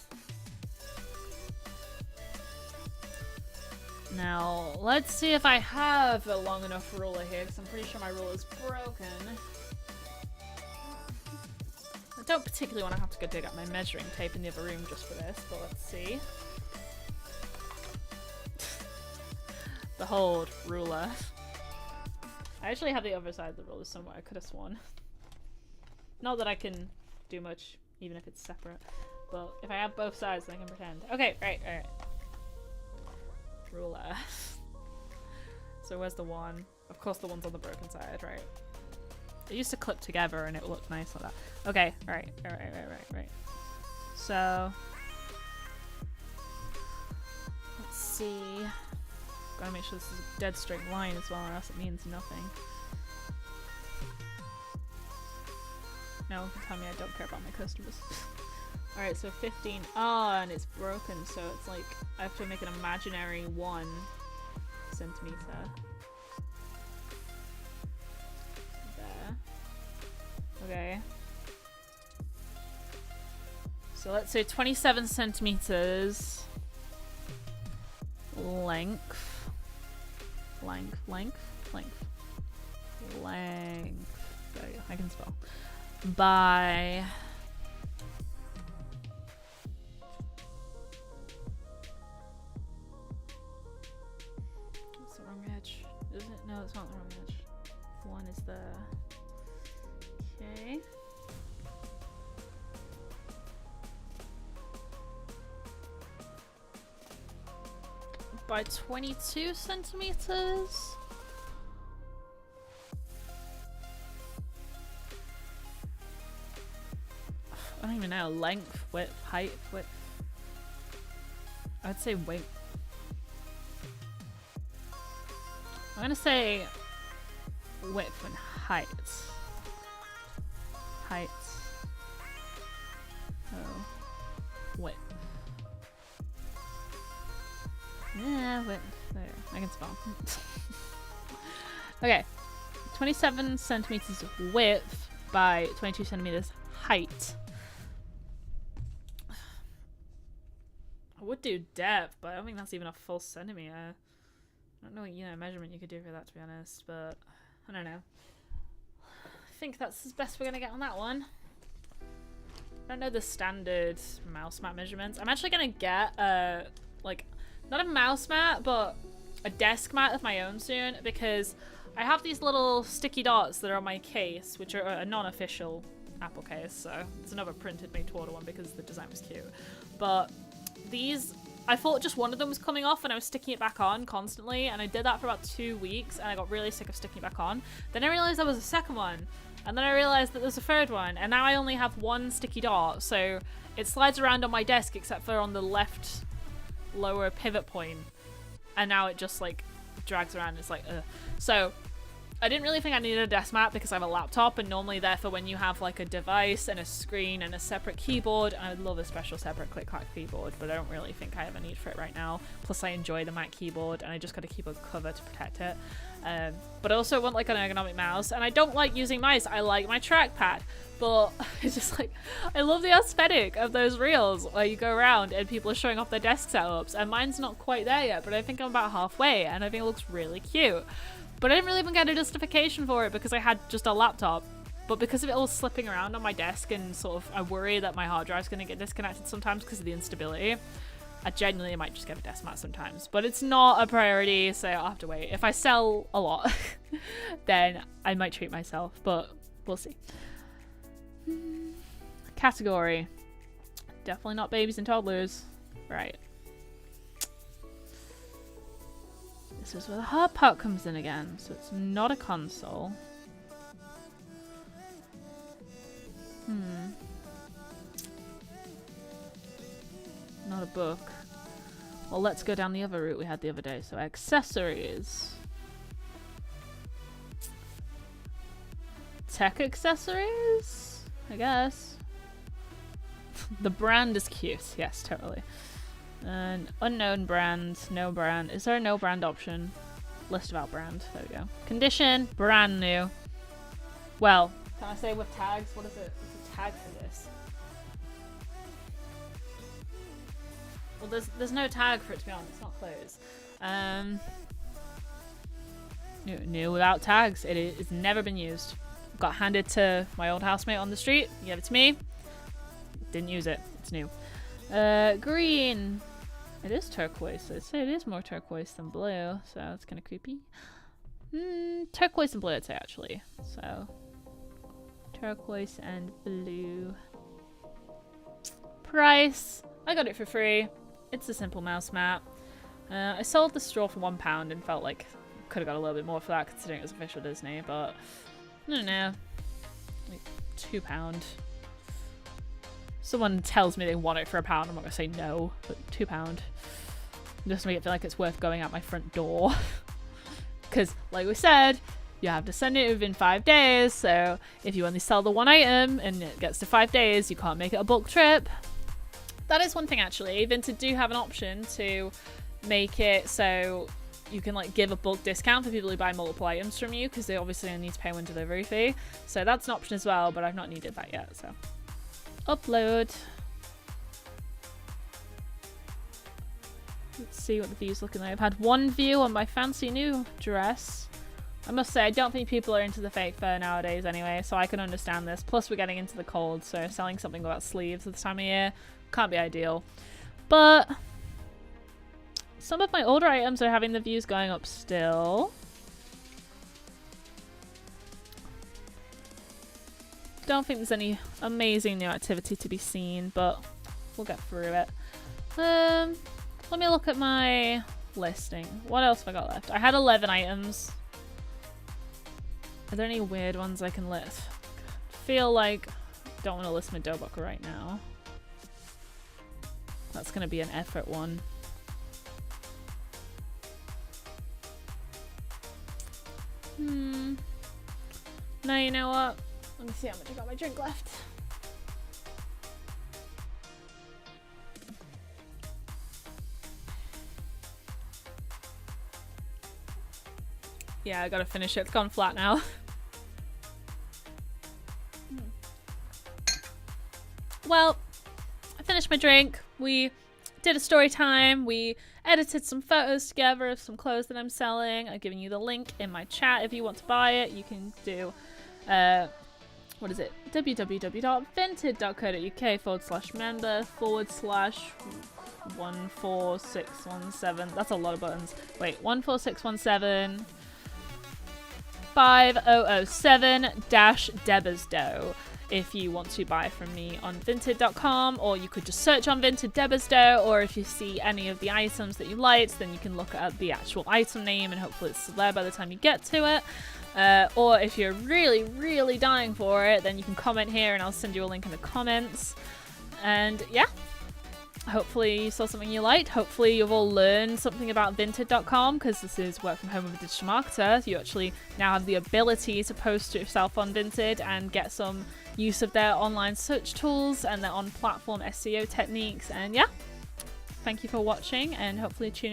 Now, let's see if I have a long enough ruler here, because I'm pretty sure my ruler's broken. I don't particularly want to have to go dig up my measuring tape in the other room just for this, but let's see. Behold, ruler. I actually have the other side of the ruler somewhere, I could have sworn. Not that I can do much, even if it's separate. But if I have both sides, then I can pretend. Okay, right. Ruler. So where's the one? Of course the one's on the broken side, right? It used to clip together and it looked nice like that. Okay, right. So let's see. Gotta make sure this is a dead straight line as well, or else it means nothing. No one can tell me I don't care about my customers. Alright, so 15. Oh, and it's broken, so it's like I have to make an imaginary 1 centimeter. There. Okay. So let's say 27 centimeters length. Length. There you go. I can spell. By by 22 centimeters. I don't even know. Length, width, height, width. I'd say weight. I'm gonna say width and height. Height. Oh. Width. Yeah, width. There. I can spell. Okay. 27 centimeters width by 22 centimeters height. I would do depth, but I don't think that's even a full centimeter. I don't know what, measurement you could do for that, to be honest, but I don't know. I think that's as best we're gonna get on that one. I don't know the standard mouse mat measurements. I'm actually gonna get like, not a mouse mat, but a desk mat of my own soon, because I have these little sticky dots that are on my case, which are a non-official Apple case, so it's another printed made to order one because the design was cute. But these, I thought just one of them was coming off and I was sticking it back on constantly, and I did that for about 2 weeks and I got really sick of sticking it back on. Then I realized there was a second one, and then I realized that there's a third one, and now I only have one sticky dot, so it slides around on my desk except for on the left lower pivot point, and now it just like drags around. It's like ugh. So I didn't really think I needed a desk mat because I have a laptop, and normally therefore when you have like a device and a screen and a separate keyboard, I would love a special separate click clack keyboard, but I don't really think I have a need for it right now. Plus I enjoy the Mac keyboard and I just got a keyboard cover to protect it. But I also want like an ergonomic mouse, and I don't like using mice. I like my trackpad, but it's just like, I love the aesthetic of those reels where you go around and people are showing off their desk setups, and mine's not quite there yet, but I think I'm about halfway and I think it looks really cute. But I didn't really even get a justification for it because I had just a laptop. But because of it all slipping around on my desk and sort of I worry that my hard drive's going to get disconnected sometimes because of the instability, I genuinely might just get a desk mat sometimes. But it's not a priority, so I'll have to wait. If I sell a lot, then I might treat myself, but we'll see. Category. Definitely not babies and toddlers. Right. This is where the hard part comes in again, so it's not a console. Not a book. Well, let's go down the other route we had the other day. So accessories. Tech accessories? I guess. The brand is cute. Yes, totally. An unknown brand, no brand. Is there a no brand option? List about brand. There we go. Condition, brand new. Well, can I say with tags? What is it? What's a tag for this? Well, there's no tag for it, to be honest. It's not closed. New without tags. It's never been used. Got handed to my old housemate on the street. He gave it to me. Didn't use it. It's new. Green. It is turquoise. So I'd say it is more turquoise than blue. So that's kind of creepy. Turquoise and blue, I'd say, actually. So turquoise and blue. Price. I got it for free. It's a simple mouse mat. I sold the straw for £1 and felt like could have got a little bit more for that considering it was official Disney, but I don't know. Like £2. Someone tells me they want it for £1, I'm not gonna say no, but £2. Just to make it feel like it's worth going out my front door. Because, like we said, you have to send it within 5 days, so if you only sell the one item and it gets to 5 days, you can't make it a bulk trip. That is one thing, actually. Vinted do have an option to make it so you can like give a bulk discount for people who buy multiple items from you, because they obviously only need to pay one delivery fee. So that's an option as well, but I've not needed that yet, so. Upload. Let's see what the view's looking like. I've had one view on my fancy new dress. I must say, I don't think people are into the fake fur nowadays anyway, so I can understand this. Plus, we're getting into the cold, so selling something without sleeves at this time of year can't be ideal. But some of my older items are having the views going up still. Don't think there's any amazing new activity to be seen, but we'll get through it. Let me look at my listing. What else have I got left? I had 11 items. Are there any weird ones I can list? Feel like I don't want to list my Dobok right now. That's going to be an effort one. No, you know what? Let me see how much I got my drink left. Yeah, I gotta finish it. It's gone flat now. Well, I finished my drink. We did a story time. We edited some photos together of some clothes that I'm selling. I've given you the link in my chat if you want to buy it. You can do, what is it? www.vinted.co.uk/member/14617. That's a lot of buttons. Wait, 14617 5007-Debersdough if you want to buy from me on Vinted.com, or you could just search on Vinted Debersdough, or if you see any of the items that you liked, then you can look at the actual item name and hopefully it's there by the time you get to it. Or if you're really dying for it, then you can comment here and I'll send you a link in the comments. And yeah, hopefully you saw something you liked. Hopefully you've all learned something about Vinted.com, because this is work from home with a digital marketer. You actually now have the ability to post yourself on Vinted and get some use of their online search tools and their on-platform SEO techniques. And yeah, thank you for watching, and hopefully tune in